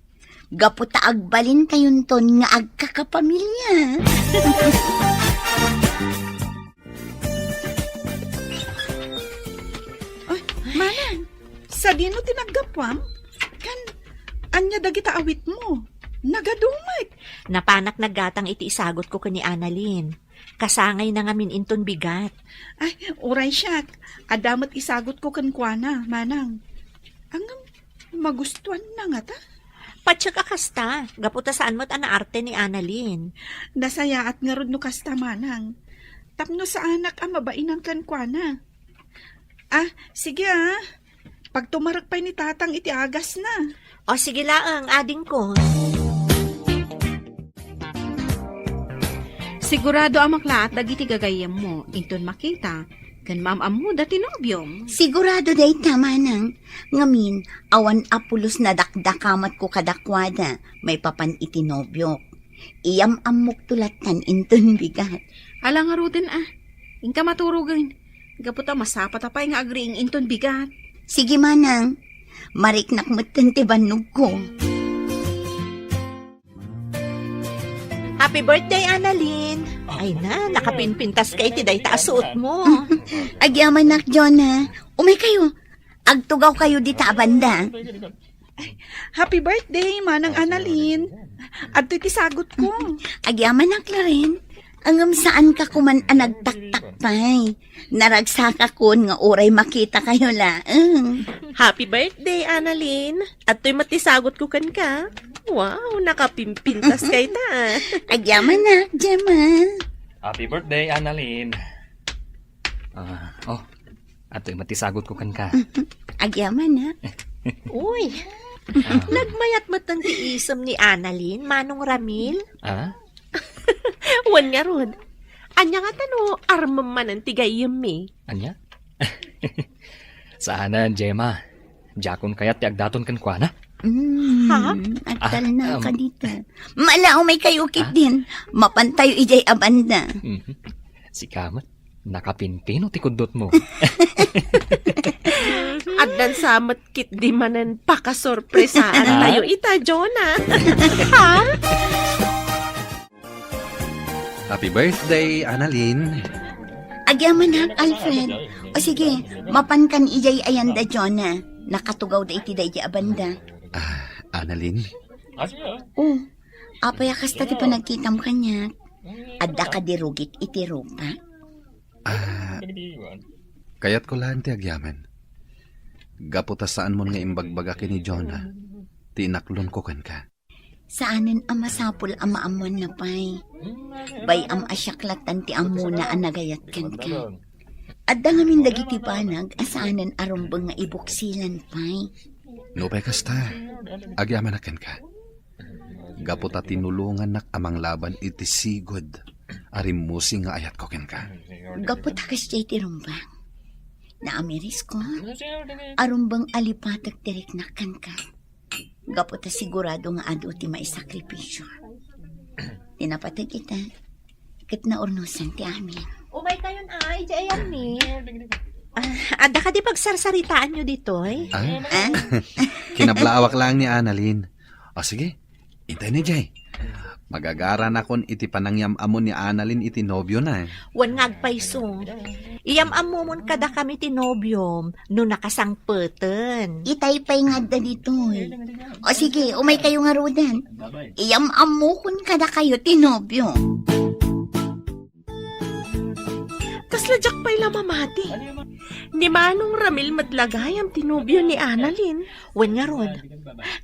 Speaker 4: Gaputa agbalin kayon ton nga agkakapamilya.
Speaker 6: Ay, manang, sa dino tinaggapwam? Kan, anya dagita awit mo. Nagadumag.
Speaker 3: Napanak nagatang iti isagot ko kani Annalyn. Kasangay na nga inton bigat.
Speaker 6: Ay, uray siyak. Adamat isagot ko kankwana, manang. Angam, magustuhan na nga ta.
Speaker 3: Patsyak akasta, gaputa saan mo't anaarte ni Annalyn.
Speaker 6: Nasaya at nga rod no kasta manang. Tapno sa anak mabainan kankwana. Sige Pag tumarak pa ni tatang iti agas na.
Speaker 3: O sige laang, ading ko.
Speaker 7: Sigurado amakla at dagiti gagayam mo, inton makita, kan maam-amu dati nobyom.
Speaker 4: Sigurado day tama nang. Ngamin, awan apulos na dakdakamat ko kadakwada, may papan itinobyok. Iyam amok tulatan inton bigat.
Speaker 7: Alang nga ruten ingka maturugan. Gaputa masapat apay nga agriing inton bigat.
Speaker 4: Sige manang, mariknak mo't bannog ko.
Speaker 3: Happy birthday, Annalyn! Ay na, nakapinpintas ka iti day taasuot mo.
Speaker 4: Agyaman nak, Jonah. Umay kayo. Agtugaw kayo dita banda.
Speaker 6: Happy birthday, manang Annalyn. At iti sagot ko.
Speaker 4: Agyaman nak, Lorraine. Angam saan ka kuman nagtaktak pay. Naragsaka kon nga oray makita kayo la.
Speaker 5: Happy birthday, Annalyn. At to'y matisagot ko kan ka. Wow, nakapimpintas kay ta.
Speaker 4: Agyaman na, Gemma.
Speaker 1: Happy birthday, Annalyn. Ato'y matisagot ko kan ka.
Speaker 4: Agyaman ha.
Speaker 3: Uy, nagmayat mo tang tiisam ni Annalyn, Manong Ramil?
Speaker 1: Ah?
Speaker 5: Wan nga rod. Anya nga tano, armam man ang tigayam eh.
Speaker 1: Anya? Saanan, Gemma? Jakon kaya't ti agdaton kan kwa na?
Speaker 3: Ha?
Speaker 4: Agtal na ka dito. Malao may kayukit din. Mapantayo ijay abanda.
Speaker 1: Mhm. Si Kamat, nakapinpino ti kudot mo.
Speaker 5: Addan samat kit di manan pakasorpresaan
Speaker 1: Ah?
Speaker 5: tayo ita, Jonah.
Speaker 2: Happy birthday, Annalyn.
Speaker 4: Agyaman ha, Alfred. O sige, mapankan ijay ayanda, Jonah. Nakatugaw da iti da ijay abanda.
Speaker 2: Annalyn,
Speaker 4: Oh, apaya kasta ti panagkitam kanya. Adda ka dirugit iti rupa.
Speaker 2: kayat ko lang ti agyaman. Gaputa saan mo nga imbagbaga kini Jonah. Tinaklon ko kan ka.
Speaker 4: Saanen ang masapul ang maamon na pay. Bay am asyaklatan ti amuna ang nagayat kan ka. Adda nga min dagiti panag asaanen arumbang nga ibuksilan pay.
Speaker 2: Nupay kasta. Agyaman aken ka. Gaputa tinulungan nak amang laban iti sigod. Arimusing nga ayat ko ken ka.
Speaker 4: Gapot hakas jay ti rumbang. Naamiris ko, arumbang alipatag tiriknakan ka. Gapot sigurado nga adu ti maisakripisyo. Tinapatag kita, kit na urnusan ti amin.
Speaker 3: Umay kayon ay, ayan ni. Ada ka di pagsarsaritaan nyo dito eh.
Speaker 4: Ah?
Speaker 2: Kinablaawak lang ni Annalyn. O sige, intay ni Jay. Magagaran akon iti panangyam amon ni Annalyn iti nobyo na.
Speaker 3: Wan ngagpayso. Iyam amumon kada kami tinobyom no nakasangpeten.
Speaker 4: Itay pa'y nga da dito eh. O sige, umay kayo nga rudan. Iyam amukon kada kayo tinobyo.
Speaker 5: Kasladyak pa'y lamamati. Ni Manong Ramil madlagayam tinubyo ni Annalyn.
Speaker 3: Wan nga rod.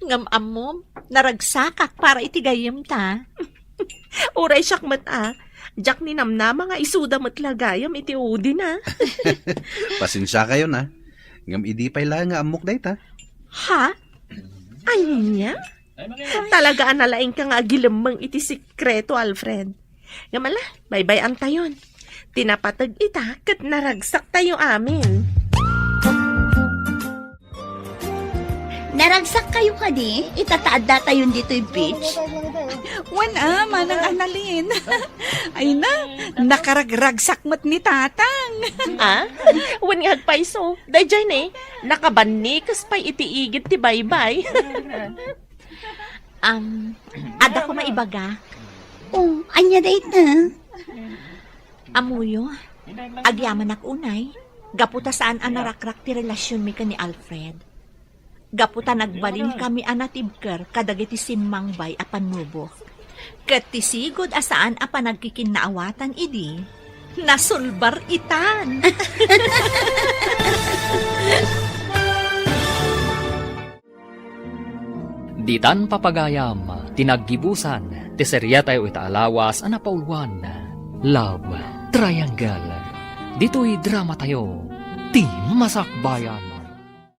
Speaker 3: Ngam amom, naragsakak para itigayam ta.
Speaker 5: Uray siyak mata. Jak ni namnama nga isuda matlagayam iti udi na.
Speaker 2: Pasensya kayo na. Ngam idi pay lang nga amok day ta.
Speaker 3: Ha?
Speaker 5: Anya? Talaga analaing ka nga agilamang iti sikreto, Alfred. Ngamala, bye-bye ang tayon. Tinapatag ita kat naragsak tayo amin.
Speaker 4: Naragsak kayo ka di? Itataada tayo dito yung beach.
Speaker 6: Wana, Manang Annalyn. Ay na, nakaragragsak mat ni Tatang.
Speaker 5: Ah? Wan nga agpaiso. Dayjay na eh. Nakabanikas pa'y itiigit ti bye-bye.
Speaker 3: Ada ko maibaga.
Speaker 4: Oh, anya da ita.
Speaker 3: Amuyo, agyaman ak unay. Gaputa saan ang narakrak ti relasyon mi ka ni Alfred. Gaputa nagbalin kami anatibker kadagiti simmangbay apan nubo. Kat tisigod asaan apan nagkikinnaawatan idi. Nasulbar itan.
Speaker 1: Ditan papagayam, tinaggibusan, tiserya tayo itaalawas, anapaulwan, love, triangle. Dito'y drama tayo, Team Masakbayan.